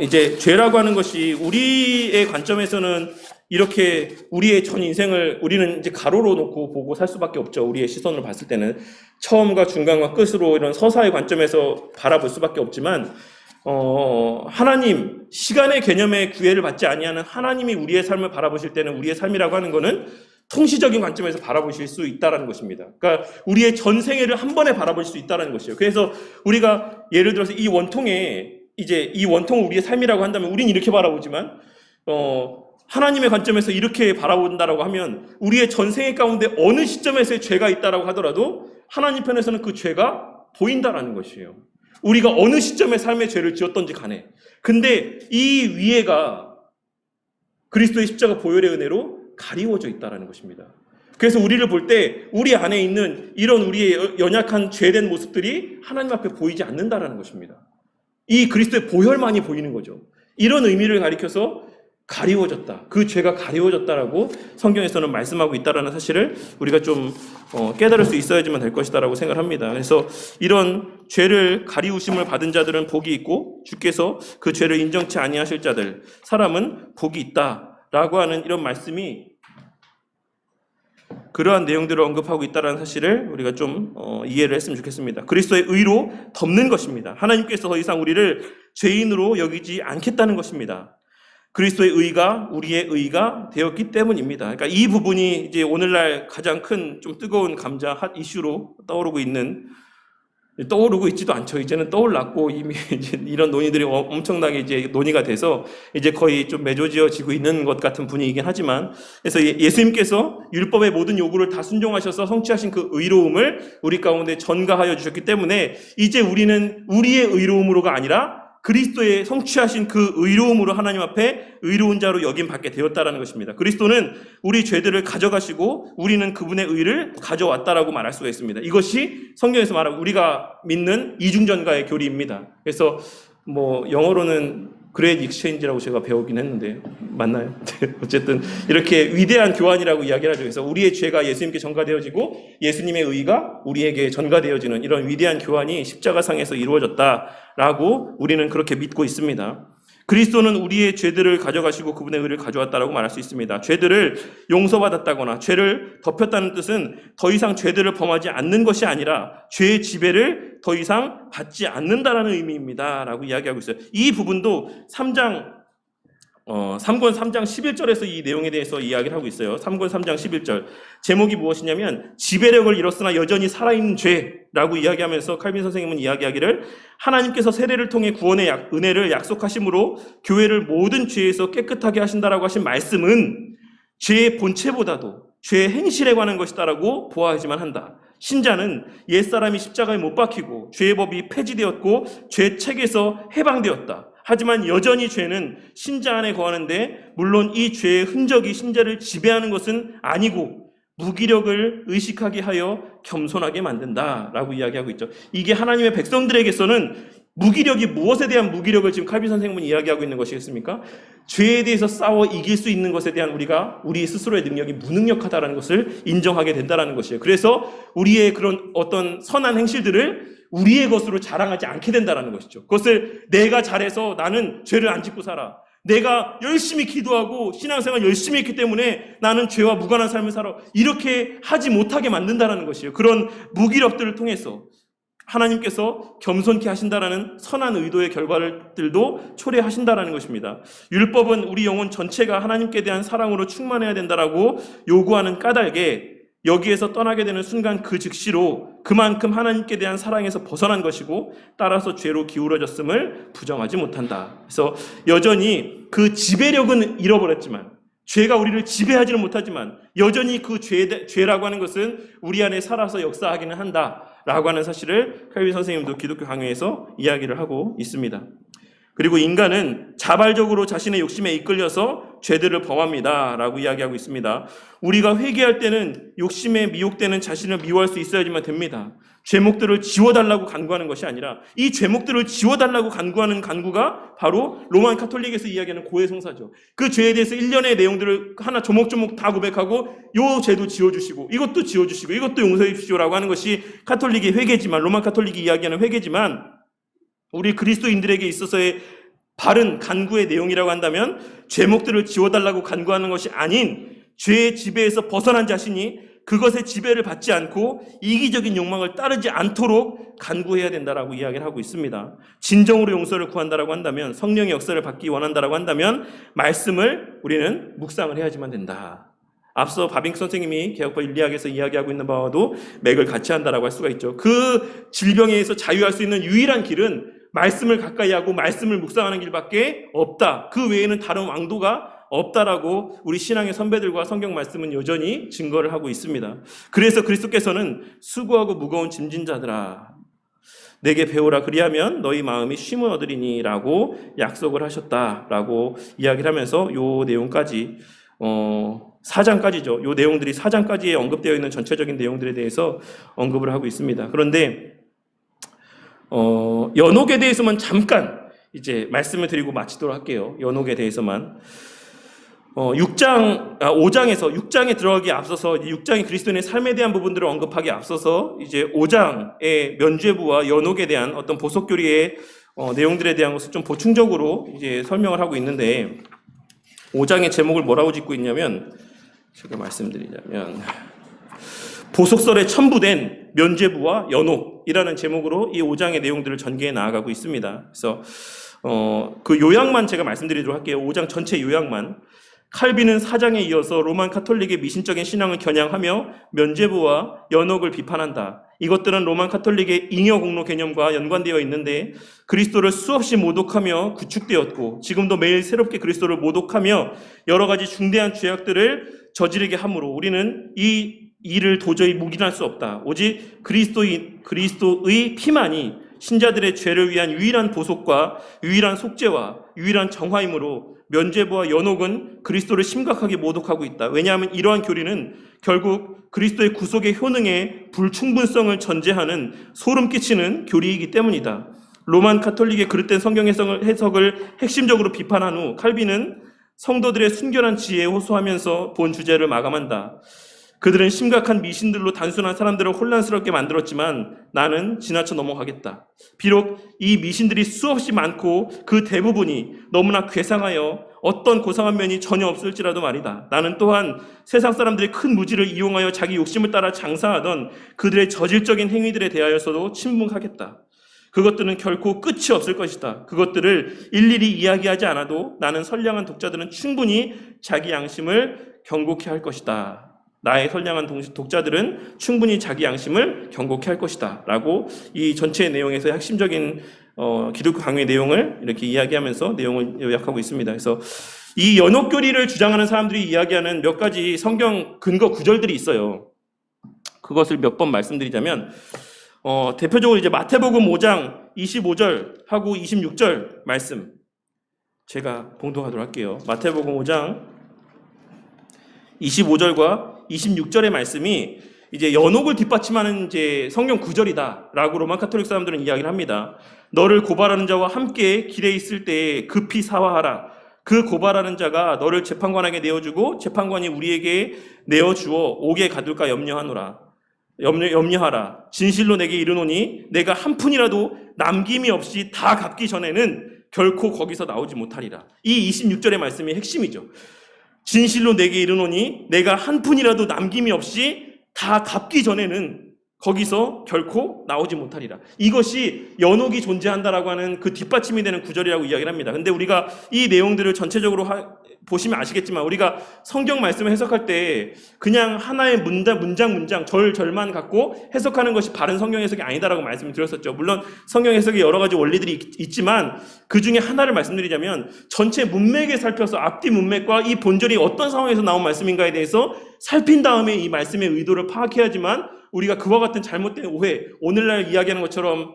이제 죄라고 하는 것이 우리의 관점에서는 이렇게 우리의 전 인생을 우리는 이제 가로로 놓고 보고 살 수밖에 없죠. 우리의 시선으로 봤을 때는 처음과 중간과 끝으로 이런 서사의 관점에서 바라볼 수밖에 없지만, 하나님, 시간의 개념에 구애를 받지 아니하는 하나님이 우리의 삶을 바라보실 때는 우리의 삶이라고 하는 것은 통시적인 관점에서 바라보실 수 있다는 것입니다. 그러니까 우리의 전생애를 한 번에 바라볼 수 있다는 것이에요. 그래서 우리가 예를 들어서 이 원통을 우리의 삶이라고 한다면 우리는 이렇게 바라보지만, 하나님의 관점에서 이렇게 바라본다라고 하면 우리의 전생애 가운데 어느 시점에서의 죄가 있다라고 하더라도 하나님 편에서는 그 죄가 보인다라는 것이에요. 우리가 어느 시점에 삶의 죄를 지었던지 간에. 근데 이 위에가 그리스도의 십자가 보혈의 은혜로 가리워져 있다는 것입니다. 그래서 우리를 볼 때 우리 안에 있는 이런 우리의 연약한 죄된 모습들이 하나님 앞에 보이지 않는다는 것입니다. 이 그리스도의 보혈만이 보이는 거죠. 이런 의미를 가리켜서 가리워졌다. 그 죄가 가리워졌다라고 성경에서는 말씀하고 있다는 사실을 우리가 좀 깨달을 수 있어야지만 될 것이다라고 생각합니다. 그래서 이런 죄를 가리우심을 받은 자들은 복이 있고 주께서 그 죄를 인정치 아니하실 자들 사람은 복이 있다라고 하는 이런 말씀이 그러한 내용들을 언급하고 있다는 사실을 우리가 좀 이해를 했으면 좋겠습니다. 그리스도의 의로 덮는 것입니다. 하나님께서 더 이상 우리를 죄인으로 여기지 않겠다는 것입니다. 그리스도의 의가 우리의 의가 되었기 때문입니다. 그러니까 이 부분이 이제 오늘날 가장 큰 좀 뜨거운 감자 핫 이슈로 떠오르고 있지도 않죠. 이제는 떠올랐고 이미 이제 이런 논의들이 엄청나게 이제 논의가 돼서 이제 거의 좀 매조지어지고 있는 것 같은 분위기이긴 하지만, 그래서 예수님께서 율법의 모든 요구를 다 순종하셔서 성취하신 그 의로움을 우리 가운데 전가하여 주셨기 때문에 이제 우리는 우리의 의로움으로가 아니라 그리스도의 성취하신 그 의로움으로 하나님 앞에 의로운 자로 여김받게 되었다라는 것입니다. 그리스도는 우리 죄들을 가져가시고 우리는 그분의 의를 가져왔다라고 말할 수가 있습니다. 이것이 성경에서 말하고 우리가 믿는 이중전가의 교리입니다. 그래서 영어로는 그레이트 익스체인지라고 제가 배우긴 했는데 맞나요? 어쨌든 이렇게 위대한 교환이라고 이야기를 하죠. 그래서 우리의 죄가 예수님께 전가되어지고 예수님의 의가 우리에게 전가되어지는 이런 위대한 교환이 십자가상에서 이루어졌다라고 우리는 그렇게 믿고 있습니다. 그리스도는 우리의 죄들을 가져가시고 그분의 의를 가져왔다라고 말할 수 있습니다. 죄들을 용서받았다거나 죄를 덮였다는 뜻은 더 이상 죄들을 범하지 않는 것이 아니라 죄의 지배를 더 이상 받지 않는다라는 의미입니다 라고 이야기하고 있어요. 이 부분도 3권 3장 11절에서 이 내용에 대해서 이야기를 하고 있어요. 3권 3장 11절 제목이 무엇이냐면 지배력을 잃었으나 여전히 살아있는 죄라고 이야기하면서 칼빈 선생님은 이야기하기를 하나님께서 세례를 통해 구원의 은혜를 약속하심으로 교회를 모든 죄에서 깨끗하게 하신다라고 하신 말씀은 죄의 본체보다도 죄의 행실에 관한 것이다라고 보아야지만 한다. 신자는 옛사람이 십자가에 못 박히고 죄의 법이 폐지되었고 죄 책에서 해방되었다. 하지만 여전히 죄는 신자 안에 거하는데 물론 이 죄의 흔적이 신자를 지배하는 것은 아니고 무기력을 의식하게 하여 겸손하게 만든다라고 이야기하고 있죠. 이게 하나님의 백성들에게서는 무기력이 무엇에 대한 무기력을 지금 칼빈 선생님은 이야기하고 있는 것이겠습니까? 죄에 대해서 싸워 이길 수 있는 것에 대한 우리 스스로의 능력이 무능력하다는 것을 인정하게 된다는 것이에요. 그래서 우리의 그런 어떤 선한 행실들을 우리의 것으로 자랑하지 않게 된다는 것이죠. 그것을 내가 잘해서 나는 죄를 안 짓고 살아. 내가 열심히 기도하고 신앙생활 열심히 했기 때문에 나는 죄와 무관한 삶을 살아. 이렇게 하지 못하게 만든다는 것이에요. 그런 무기력들을 통해서 하나님께서 겸손케 하신다라는 선한 의도의 결과들도 초래하신다라는 것입니다. 율법은 우리 영혼 전체가 하나님께 대한 사랑으로 충만해야 된다라고 요구하는 까닭에 여기에서 떠나게 되는 순간 그 즉시로 그만큼 하나님께 대한 사랑에서 벗어난 것이고 따라서 죄로 기울어졌음을 부정하지 못한다. 그래서 여전히 그 지배력은 잃어버렸지만 죄가 우리를 지배하지는 못하지만 여전히 그 죄라고 하는 것은 우리 안에 살아서 역사하기는 한다라고 하는 사실을 칼빈 선생님도 기독교 강요에서 이야기를 하고 있습니다. 그리고 인간은 자발적으로 자신의 욕심에 이끌려서 죄들을 범합니다 라고 이야기하고 있습니다. 우리가 회개할 때는 욕심에 미혹되는 자신을 미워할 수 있어야지만 됩니다. 죄목들을 지워달라고 간구하는 것이 아니라 이 죄목들을 지워달라고 간구하는 간구가 바로 로만 카톨릭에서 이야기하는 고해성사죠. 그 죄에 대해서 일련의 내용들을 하나 조목조목 다 고백하고 요 죄도 지워주시고 이것도 지워주시고 이것도 용서해 주시오라고 하는 것이 카톨릭의 회개지만, 로만 카톨릭이 이야기하는 회개지만, 우리 그리스도인들에게 있어서의 바른 간구의 내용이라고 한다면 죄목들을 지워달라고 간구하는 것이 아닌 죄의 지배에서 벗어난 자신이 그것의 지배를 받지 않고 이기적인 욕망을 따르지 않도록 간구해야 된다라고 이야기를 하고 있습니다. 진정으로 용서를 구한다라고 한다면, 성령의 역사를 받기 원한다라고 한다면 말씀을 우리는 묵상을 해야지만 된다. 앞서 바빙크 선생님이 개혁파 윤리학에서 이야기하고 있는 바와도 맥을 같이 한다라고 할 수가 있죠. 그 질병에서 자유할 수 있는 유일한 길은 말씀을 가까이 하고 말씀을 묵상하는 길밖에 없다. 그 외에는 다른 왕도가 없다라고 우리 신앙의 선배들과 성경 말씀은 여전히 증거를 하고 있습니다. 그래서 그리스도께서는 수고하고 무거운 짐진 자들아, 내게 배우라 그리하면 너희 마음이 쉼을 얻으리니라고 약속을 하셨다라고 이야기를 하면서 요 내용까지 4장까지죠. 요 내용들이 4장까지에 언급되어 있는 전체적인 내용들에 대해서 언급을 하고 있습니다. 그런데 연옥에 대해서만 잠깐 이제 말씀을 드리고 마치도록 할게요. 연옥에 대해서만. 5장에서 6장에 들어가기 앞서서 6장이 그리스도인의 삶에 대한 부분들을 언급하기 앞서서 이제 5장의 면죄부와 연옥에 대한 어떤 보석교리의 내용들에 대한 것을 좀 보충적으로 이제 설명을 하고 있는데 5장의 제목을 뭐라고 짓고 있냐면 제가 말씀드리자면 보석설에 첨부된 면죄부와 연옥이라는 제목으로 이 5장의 내용들을 전개해 나아가고 있습니다. 그래서 그 요약만 제가 말씀드리도록 할게요. 5장 전체 요약만. 칼빈은 4장에 이어서 로만 카톨릭의 미신적인 신앙을 겨냥하며 면죄부와 연옥을 비판한다. 이것들은 로만 카톨릭의 잉여 공로 개념과 연관되어 있는데 그리스도를 수없이 모독하며 구축되었고 지금도 매일 새롭게 그리스도를 모독하며 여러 가지 중대한 죄악들을 저지르게 하므로 우리는 이 일을 도저히 묵인할 수 없다. 오직 그리스도의 피만이 신자들의 죄를 위한 유일한 보속과 유일한 속죄와 유일한 정화이므로 면죄부와 연옥은 그리스도를 심각하게 모독하고 있다. 왜냐하면 이러한 교리는 결국 그리스도의 구속의 효능의 불충분성을 전제하는 소름 끼치는 교리이기 때문이다. 로만 카톨릭의 그릇된 성경 해석을 핵심적으로 비판한 후 칼빈은 성도들의 순결한 지혜에 호소하면서 본 주제를 마감한다. 그들은 심각한 미신들로 단순한 사람들을 혼란스럽게 만들었지만 나는 지나쳐 넘어가겠다. 비록 이 미신들이 수없이 많고 그 대부분이 너무나 괴상하여 어떤 고상한 면이 전혀 없을지라도 말이다. 나는 또한 세상 사람들의 큰 무지를 이용하여 자기 욕심을 따라 장사하던 그들의 저질적인 행위들에 대하여서도 침묵하겠다. 그것들은 결코 끝이 없을 것이다. 그것들을 일일이 이야기하지 않아도 나는 선량한 독자들은 충분히 자기 양심을 경고케 할 것이다. 나의 선량한 독자들은 충분히 자기 양심을 경고케 할 것이다 라고 이 전체 내용에서 핵심적인 기독교 강의 내용을 이렇게 이야기하면서 내용을 요약하고 있습니다. 그래서 이 연옥교리를 주장하는 사람들이 이야기하는 몇 가지 성경 근거 구절들이 있어요. 그것을 몇 번 말씀드리자면 대표적으로 이제 마태복음 5장 25절하고 26절 말씀 제가 봉독하도록 할게요. 마태복음 5장 25절과 26절의 말씀이 이제 연옥을 뒷받침하는 이제 성경 구절이다라고 로만 카톨릭 사람들은 이야기를 합니다. 너를 고발하는 자와 함께 길에 있을 때에 급히 사화하라. 그 고발하는 자가 너를 재판관에게 내어주고 재판관이 우리에게 내어주어 옥에 가둘까 염려하라. 진실로 내게 이르노니 내가 한 푼이라도 남김이 없이 다 갚기 전에는 결코 거기서 나오지 못하리라. 이 26절의 말씀이 핵심이죠. 진실로 내게 이르노니 내가 한 푼이라도 남김이 없이 다 갚기 전에는 거기서 결코 나오지 못하리라. 이것이 연옥이 존재한다라고 하는 그 뒷받침이 되는 구절이라고 이야기를 합니다. 근데 우리가 이 내용들을 전체적으로 보시면 아시겠지만 우리가 성경 말씀을 해석할 때 그냥 하나의 문장 절만 갖고 해석하는 것이 바른 성경 해석이 아니다라고 말씀을 드렸었죠. 물론 성경 해석에 여러 가지 원리들이 있지만 그 중에 하나를 말씀드리자면 전체 문맥에 살펴서 앞뒤 문맥과 이 본절이 어떤 상황에서 나온 말씀인가에 대해서 살핀 다음에 이 말씀의 의도를 파악해야지만 우리가 그와 같은 잘못된 오해, 오늘날 이야기하는 것처럼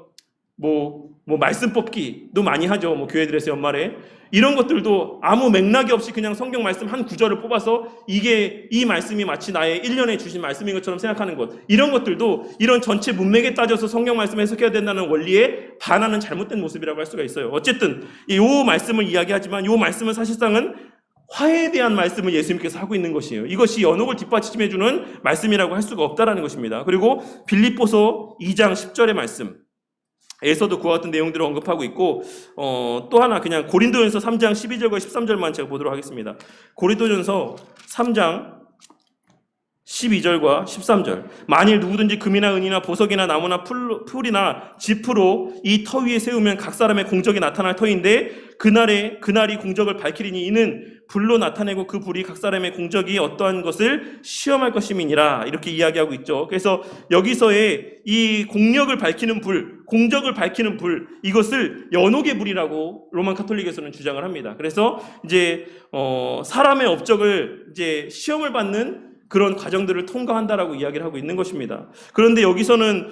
말씀 뽑기도 많이 하죠. 교회들에서 연말에. 이런 것들도 아무 맥락이 없이 그냥 성경 말씀 한 구절을 뽑아서 이 말씀이 마치 나의 1년에 주신 말씀인 것처럼 생각하는 것. 이런 것들도 이런 전체 문맥에 따져서 성경 말씀을 해석해야 된다는 원리에 반하는 잘못된 모습이라고 할 수가 있어요. 어쨌든 이 말씀을 이야기하지만 이 말씀은 사실상은 화해에 대한 말씀을 예수님께서 하고 있는 것이에요. 이것이 연옥을 뒷받침해주는 말씀이라고 할 수가 없다라는 것입니다. 그리고 빌립보서 2장 10절의 말씀에서도 그와 같은 내용들을 언급하고 있고 또 하나 그냥 고린도전서 3장 12절과 13절만 제가 보도록 하겠습니다. 고린도전서 3장 12절과 13절. 만일 누구든지 금이나 은이나 보석이나 나무나 풀이나 지프로 이 터 위에 세우면 각 사람의 공적이 나타날 터인데 그날이 공적을 밝히리니 이는 불로 나타내고 그 불이 각 사람의 공적이 어떠한 것을 시험할 것임이니라. 이렇게 이야기하고 있죠. 그래서 여기서의 이 공적을 밝히는 불, 이것을 연옥의 불이라고 로만 카톨릭에서는 주장을 합니다. 그래서 이제 사람의 업적을 이제 시험을 받는 그런 과정들을 통과한다라고 이야기를 하고 있는 것입니다. 그런데 여기서는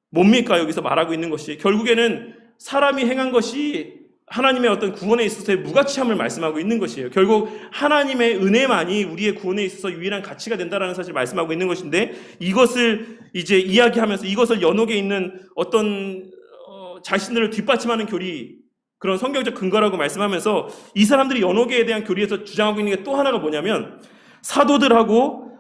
뭡니까? 여기서 말하고 있는 것이 결국에는 사람이 행한 것이 하나님의 어떤 구원에 있어서의 무가치함을 말씀하고 있는 것이에요. 결국 하나님의 은혜만이 우리의 구원에 있어서 유일한 가치가 된다라는 사실을 말씀하고 있는 것인데, 이것을 이제 이야기하면서 이것을 연옥에 있는 어떤 자신들을 뒷받침하는 교리, 그런 성경적 근거라고 말씀하면서 이 사람들이 연옥에 대한 교리에서 주장하고 있는 게 또 하나가 뭐냐면, 사도들하고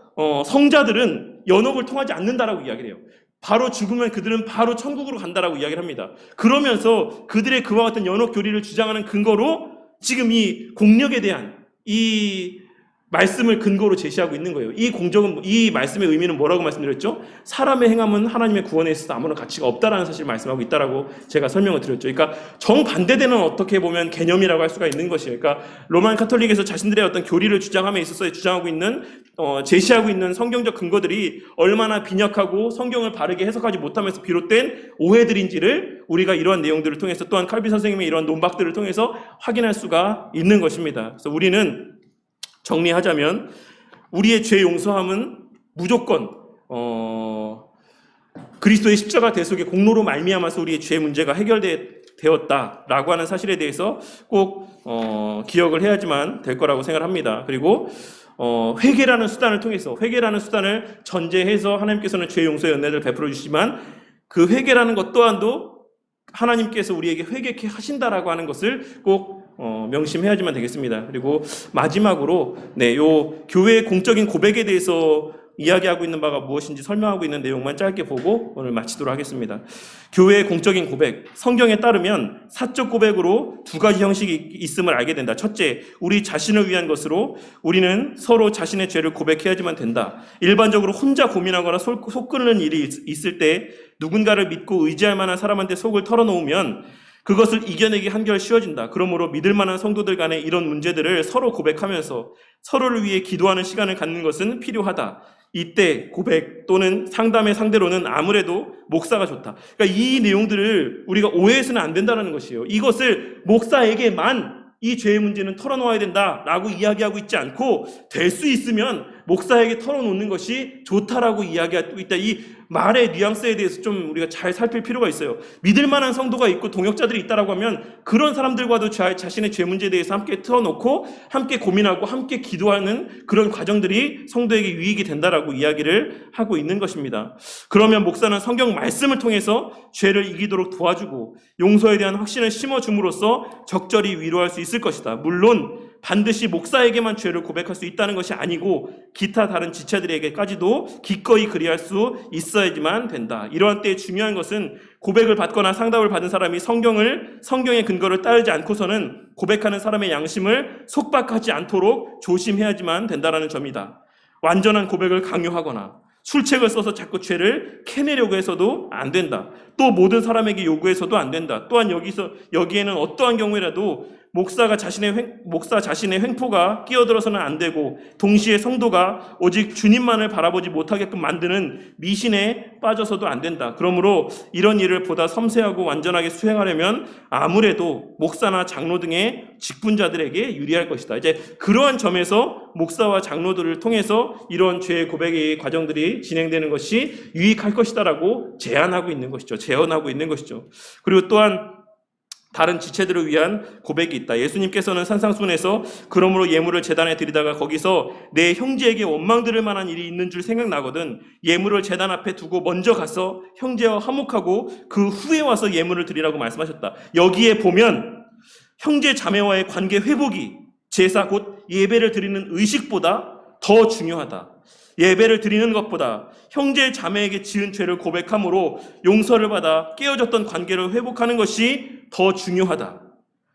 성자들은 연옥을 통하지 않는다라고 이야기를 해요. 바로 죽으면 그들은 바로 천국으로 간다라고 이야기를 합니다. 그러면서 그들의 그와 같은 연옥 교리를 주장하는 근거로 지금 이 공력에 대한 이 말씀을 근거로 제시하고 있는 거예요. 이 말씀의 의미는 뭐라고 말씀드렸죠? 사람의 행함은 하나님의 구원에 있어서 아무런 가치가 없다라는 사실을 말씀하고 있다라고 제가 설명을 드렸죠. 그러니까 정반대되는 어떻게 보면 개념이라고 할 수가 있는 것이에요. 그러니까 로만 카톨릭에서 자신들의 어떤 교리를 주장함에 있어서 주장하고 있는 제시하고 있는 성경적 근거들이 얼마나 빈약하고 성경을 바르게 해석하지 못하면서 비롯된 오해들인지를 우리가 이러한 내용들을 통해서, 또한 칼빈 선생님의 이러한 논박들을 통해서 확인할 수가 있는 것입니다. 그래서 우리는 정리하자면 우리의 죄 용서함은 무조건 그리스도의 십자가 대속의 공로로 말미암아서 우리의 죄 문제가 해결되었다라고 하는 사실에 대해서 꼭 기억을 해야지만 될 거라고 생각합니다. 그리고 회개라는 수단을 통해서, 회개라는 수단을 전제해서 하나님께서는 죄 용서의 은혜를 베풀어 주시지만, 그 회개라는 것 또한도 하나님께서 우리에게 회개케 하신다라고 하는 것을 꼭 명심해야지만 되겠습니다. 그리고 마지막으로 요 교회의 공적인 고백에 대해서 이야기하고 있는 바가 무엇인지 설명하고 있는 내용만 짧게 보고 오늘 마치도록 하겠습니다. 교회의 공적인 고백, 성경에 따르면 사적 고백으로 두 가지 형식이 있음을 알게 된다. 첫째, 우리 자신을 위한 것으로 우리는 서로 자신의 죄를 고백해야지만 된다. 일반적으로 혼자 고민하거나 속 끓는 일이 있을 때 누군가를 믿고 의지할 만한 사람한테 속을 털어놓으면 그것을 이겨내기 한결 쉬워진다. 그러므로 믿을 만한 성도들 간에 이런 문제들을 서로 고백하면서 서로를 위해 기도하는 시간을 갖는 것은 필요하다. 이때 고백 또는 상담의 상대로는 아무래도 목사가 좋다. 그러니까 이 내용들을 우리가 오해해서는 안 된다는 것이에요. 이것을 목사에게만 이 죄의 문제는 털어놓아야 된다라고 이야기하고 있지 않고, 될 수 있으면 목사에게 털어놓는 것이 좋다라고 이야기하고 있다. 이 말의 뉘앙스에 대해서 좀 우리가 잘 살필 필요가 있어요. 믿을 만한 성도가 있고 동역자들이 있다라고 하면 그런 사람들과도 자신의 죄 문제에 대해서 함께 틀어놓고 함께 고민하고 함께 기도하는 그런 과정들이 성도에게 유익이 된다라고 이야기를 하고 있는 것입니다. 그러면 목사는 성경 말씀을 통해서 죄를 이기도록 도와주고 용서에 대한 확신을 심어줌으로써 적절히 위로할 수 있을 것이다. 물론 반드시 목사에게만 죄를 고백할 수 있다는 것이 아니고 기타 다른 지체들에게까지도 기꺼이 그리할 수 있어야지만 된다. 이러한 때에 중요한 것은 고백을 받거나 상담을 받은 사람이 성경의 근거를 따르지 않고서는 고백하는 사람의 양심을 속박하지 않도록 조심해야지만 된다는 점이다. 완전한 고백을 강요하거나 술책을 써서 자꾸 죄를 캐내려고 해서도 안 된다. 또 모든 사람에게 요구해서도 안 된다. 또한 여기에는 어떠한 경우에라도 목사 자신의 횡포가 끼어들어서는 안 되고, 동시에 성도가 오직 주님만을 바라보지 못하게끔 만드는 미신에 빠져서도 안 된다. 그러므로 이런 일을 보다 섬세하고 완전하게 수행하려면 아무래도 목사나 장로 등의 직분자들에게 유리할 것이다. 이제 그러한 점에서 목사와 장로들을 통해서 이런 죄의 고백의 과정들이 진행되는 것이 유익할 것이다라고 제안하고 있는 것이죠. 재현하고 있는 것이죠. 그리고 또한 다른 지체들을 위한 고백이 있다. 예수님께서는 산상수훈에서 그러므로 예물을 제단에 드리다가 거기서 내 형제에게 원망 들을 만한 일이 있는 줄 생각나거든 예물을 제단 앞에 두고 먼저 가서 형제와 화목하고 그 후에 와서 예물을 드리라고 말씀하셨다. 여기에 보면 형제 자매와의 관계 회복이 제사 곧 예배를 드리는 의식보다 더 중요하다. 예배를 드리는 것보다 형제 자매에게 지은 죄를 고백함으로 용서를 받아 깨어졌던 관계를 회복하는 것이 더 중요하다.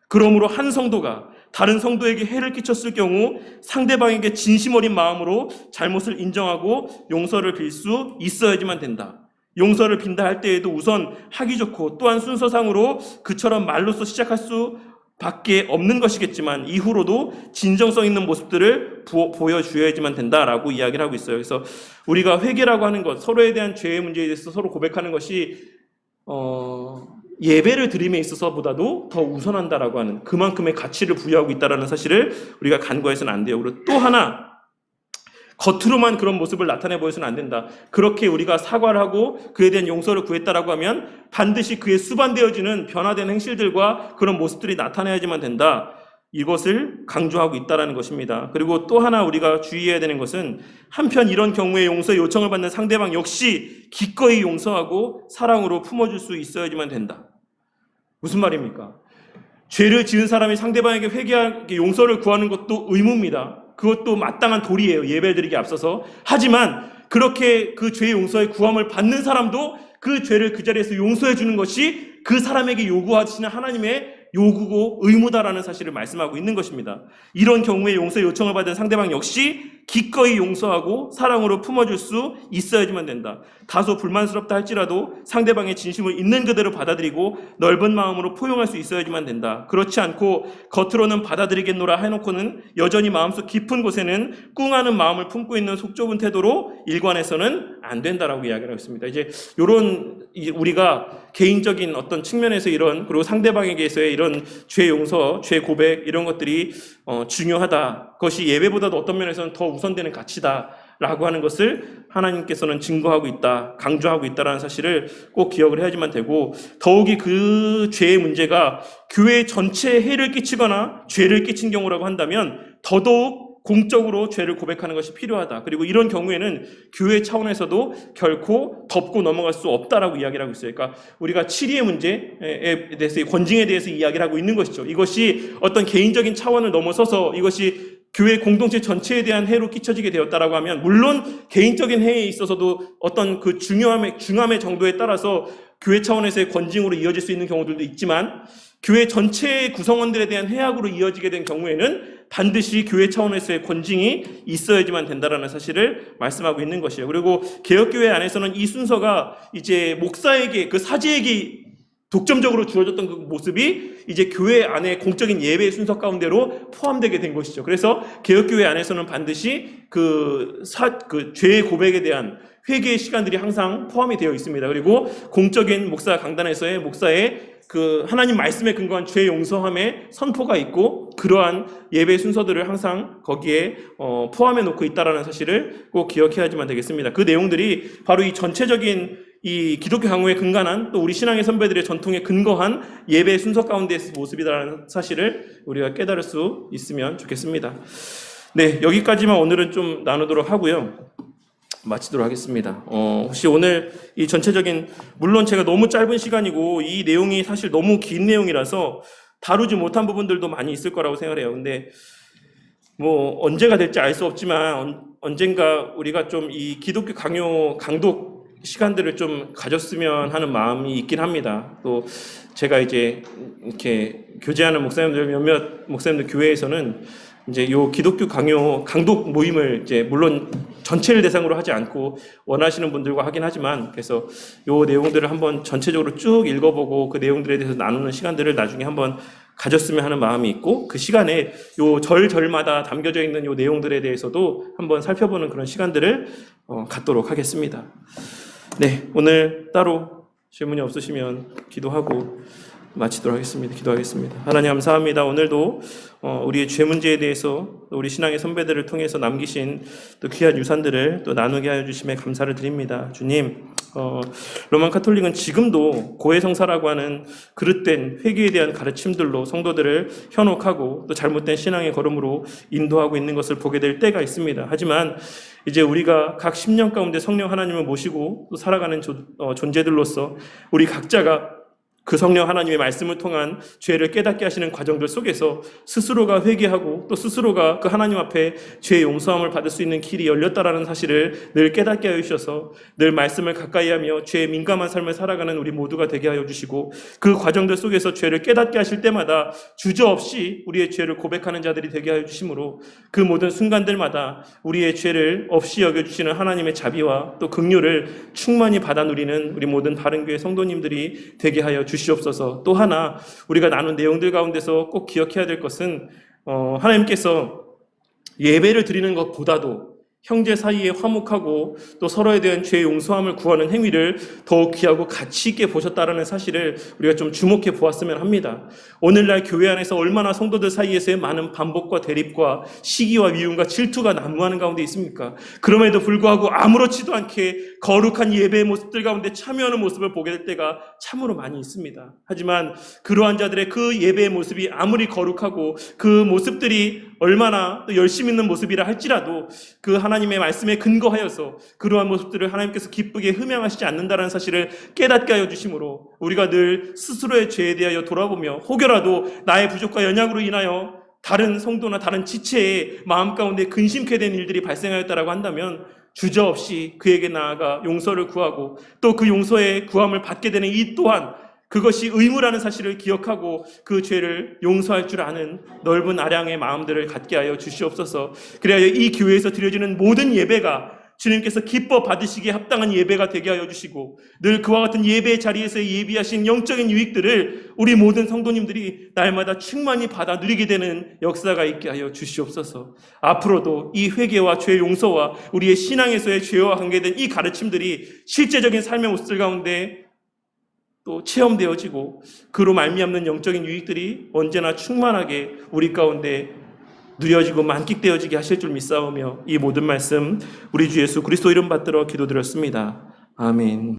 그러므로 한 성도가 다른 성도에게 해를 끼쳤을 경우 상대방에게 진심 어린 마음으로 잘못을 인정하고 용서를 빌 수 있어야지만 된다. 용서를 빈다 할 때에도 우선 하기 좋고 또한 순서상으로 그처럼 말로써 시작할 수 밖에 없는 것이겠지만 이후로도 진정성 있는 모습들을 보여주어야지만 된다라고 이야기를 하고 있어요. 그래서 우리가 회개라고 하는 것, 서로에 대한 죄의 문제에 대해서 서로 고백하는 것이 예배를 드림에 있어서보다도 더 우선한다라고 하는 그만큼의 가치를 부여하고 있다는 사실을 우리가 간과해서는 안 돼요. 그리고 또 하나 겉으로만 그런 모습을 나타내 보여서는 안 된다. 그렇게 우리가 사과를 하고 그에 대한 용서를 구했다라고 하면 반드시 그에 수반되어지는 변화된 행실들과 그런 모습들이 나타나야지만 된다. 이것을 강조하고 있다라는 것입니다. 그리고 또 하나 우리가 주의해야 되는 것은 한편 이런 경우에 용서 요청을 받는 상대방 역시 기꺼이 용서하고 사랑으로 품어줄 수 있어야지만 된다. 무슨 말입니까? 죄를 지은 사람이 상대방에게 회개하게 용서를 구하는 것도 의무입니다. 그것도 마땅한 도리예요. 예배드리기에 앞서서. 하지만 그렇게 그 죄의 용서의 구함을 받는 사람도 그 죄를 그 자리에서 용서해 주는 것이 그 사람에게 요구하시는 하나님의 요구고 의무다라는 사실을 말씀하고 있는 것입니다. 이런 경우에 용서 요청을 받은 상대방 역시 기꺼이 용서하고 사랑으로 품어줄 수 있어야지만 된다. 다소 불만스럽다 할지라도 상대방의 진심을 있는 그대로 받아들이고 넓은 마음으로 포용할 수 있어야지만 된다. 그렇지 않고 겉으로는 받아들이겠노라 해놓고는 여전히 마음속 깊은 곳에는 꿍하는 마음을 품고 있는 속 좁은 태도로 일관해서는 안 된다라고 이야기를 하고 있습니다. 이제 이런 우리가 개인적인 어떤 측면에서 이런 그리고 상대방에게서의 이런 죄 용서, 죄 고백 이런 것들이 중요하다. 그것이 예배보다도 어떤 면에서는 더 우선되는 가치다라고 하는 것을 하나님께서는 증거하고 있다, 강조하고 있다라는 사실을 꼭 기억을 해야지만 되고 더욱이 그 죄의 문제가 교회 전체에 해를 끼치거나 죄를 끼친 경우라고 한다면 더더욱 공적으로 죄를 고백하는 것이 필요하다. 그리고 이런 경우에는 교회 차원에서도 결코 덮고 넘어갈 수 없다라고 이야기를 하고 있어요. 그러니까 우리가 치리의 문제에 대해서 권징에 대해서 이야기를 하고 있는 것이죠. 이것이 어떤 개인적인 차원을 넘어서서 이것이 교회 공동체 전체에 대한 해로 끼쳐지게 되었다라고 하면 물론 개인적인 해에 있어서도 어떤 그 중함의 정도에 따라서 교회 차원에서의 권징으로 이어질 수 있는 경우들도 있지만 교회 전체의 구성원들에 대한 해악으로 이어지게 된 경우에는 반드시 교회 차원에서의 권징이 있어야지만 된다라는 사실을 말씀하고 있는 것이에요. 그리고 개혁교회 안에서는 이 순서가 이제 목사에게 그 사제에게 독점적으로 주어졌던 그 모습이 이제 교회 안에 공적인 예배의 순서 가운데로 포함되게 된 것이죠. 그래서 개혁교회 안에서는 반드시 그 죄의 고백에 대한 회개의 시간들이 항상 포함이 되어 있습니다. 그리고 공적인 목사 강단에서의 목사의 그 하나님 말씀에 근거한 죄 용서함의 선포가 있고 그러한 예배 순서들을 항상 거기에 포함해 놓고 있다라는 사실을 꼭 기억해야지만 되겠습니다. 그 내용들이 바로 이 전체적인 이 기독교 강호에 근간한 또 우리 신앙의 선배들의 전통에 근거한 예배 순서 가운데의 모습이라는 사실을 우리가 깨달을 수 있으면 좋겠습니다. 네, 여기까지만 오늘은 좀 나누도록 하고요. 마치도록 하겠습니다. 혹시 오늘 이 전체적인 물론 제가 너무 짧은 시간이고 이 내용이 사실 너무 긴 내용이라서 다루지 못한 부분들도 많이 있을 거라고 생각해요. 근데 뭐 언제가 될지 알 수 없지만 언젠가 우리가 좀 이 기독교 강독 시간들을 좀 가졌으면 하는 마음이 있긴 합니다. 또 제가 이제 이렇게 교제하는 목사님들 몇몇 목사님들 교회에서는 이제 요 기독교 강독 모임을 이제 물론 전체를 대상으로 하지 않고 원하시는 분들과 하긴 하지만 그래서 요 내용들을 한번 전체적으로 쭉 읽어보고 그 내용들에 대해서 나누는 시간들을 나중에 한번 가졌으면 하는 마음이 있고 그 시간에 요 절마다 담겨져 있는 요 내용들에 대해서도 한번 살펴보는 그런 시간들을 갖도록 하겠습니다. 네, 오늘 따로 질문이 없으시면 기도하고 마치도록 하겠습니다. 기도하겠습니다. 하나님 감사합니다. 오늘도 우리의 죄 문제에 대해서 우리 신앙의 선배들을 통해서 남기신 또 귀한 유산들을 또 나누게 하여 주심에 감사를 드립니다. 주님, 로만 카톨릭은 지금도 고해성사라고 하는 그릇된 회개에 대한 가르침들로 성도들을 현혹하고 또 잘못된 신앙의 걸음으로 인도하고 있는 것을 보게 될 때가 있습니다. 하지만 이제 우리가 각 10년 가운데 성령 하나님을 모시고 또 살아가는 존재들로서 우리 각자가 그 성령 하나님의 말씀을 통한 죄를 깨닫게 하시는 과정들 속에서 스스로가 회개하고 또 스스로가 그 하나님 앞에 죄의 용서함을 받을 수 있는 길이 열렸다라는 사실을 늘 깨닫게 하여 주셔서 늘 말씀을 가까이 하며 죄에 민감한 삶을 살아가는 우리 모두가 되게 하여 주시고 그 과정들 속에서 죄를 깨닫게 하실 때마다 주저없이 우리의 죄를 고백하는 자들이 되게 하여 주심으로 그 모든 순간들마다 우리의 죄를 없이 여겨주시는 하나님의 자비와 또 긍휼을 충만히 받아 누리는 우리 모든 바른교회 성도님들이 되게 하여 주시옵소서. 또 하나 우리가 나눈 내용들 가운데서 꼭 기억해야 될 것은 하나님께서 예배를 드리는 것보다도 형제 사이에 화목하고 또 서로에 대한 죄 용서함을 구하는 행위를 더욱 귀하고 가치 있게 보셨다라는 사실을 우리가 좀 주목해 보았으면 합니다. 오늘날 교회 안에서 얼마나 성도들 사이에서의 많은 반복과 대립과 시기와 미움과 질투가 난무하는 가운데 있습니까? 그럼에도 불구하고 아무렇지도 않게 거룩한 예배의 모습들 가운데 참여하는 모습을 보게 될 때가 참으로 많이 있습니다. 하지만 그러한 자들의 그 예배의 모습이 아무리 거룩하고 그 모습들이 얼마나 또 열심 있는 모습이라 할지라도 그 하나님의 말씀에 근거하여서 그러한 모습들을 하나님께서 기쁘게 흠양하시지 않는다는 사실을 깨닫게 하여 주심으로 우리가 늘 스스로의 죄에 대하여 돌아보며 혹여라도 나의 부족과 연약으로 인하여 다른 성도나 다른 지체의 마음 가운데 근심케 된 일들이 발생하였다라고 한다면 주저없이 그에게 나아가 용서를 구하고 또 그 용서의 구함을 받게 되는 이 또한 그것이 의무라는 사실을 기억하고 그 죄를 용서할 줄 아는 넓은 아량의 마음들을 갖게 하여 주시옵소서. 그래야 이 교회에서 드려지는 모든 예배가 주님께서 기뻐 받으시기에 합당한 예배가 되게 하여 주시고 늘 그와 같은 예배의 자리에서 예비하신 영적인 유익들을 우리 모든 성도님들이 날마다 충만히 받아 누리게 되는 역사가 있게 하여 주시옵소서. 앞으로도 이 회개와 죄 용서와 우리의 신앙에서의 죄와 관계된 이 가르침들이 실제적인 삶의 모습들 가운데 또 체험되어지고 그로 말미암는 영적인 유익들이 언제나 충만하게 우리 가운데 누려지고 만끽되어지게 하실 줄 믿사오며 이 모든 말씀 우리 주 예수 그리스도 이름 받들어 기도드렸습니다. 아멘.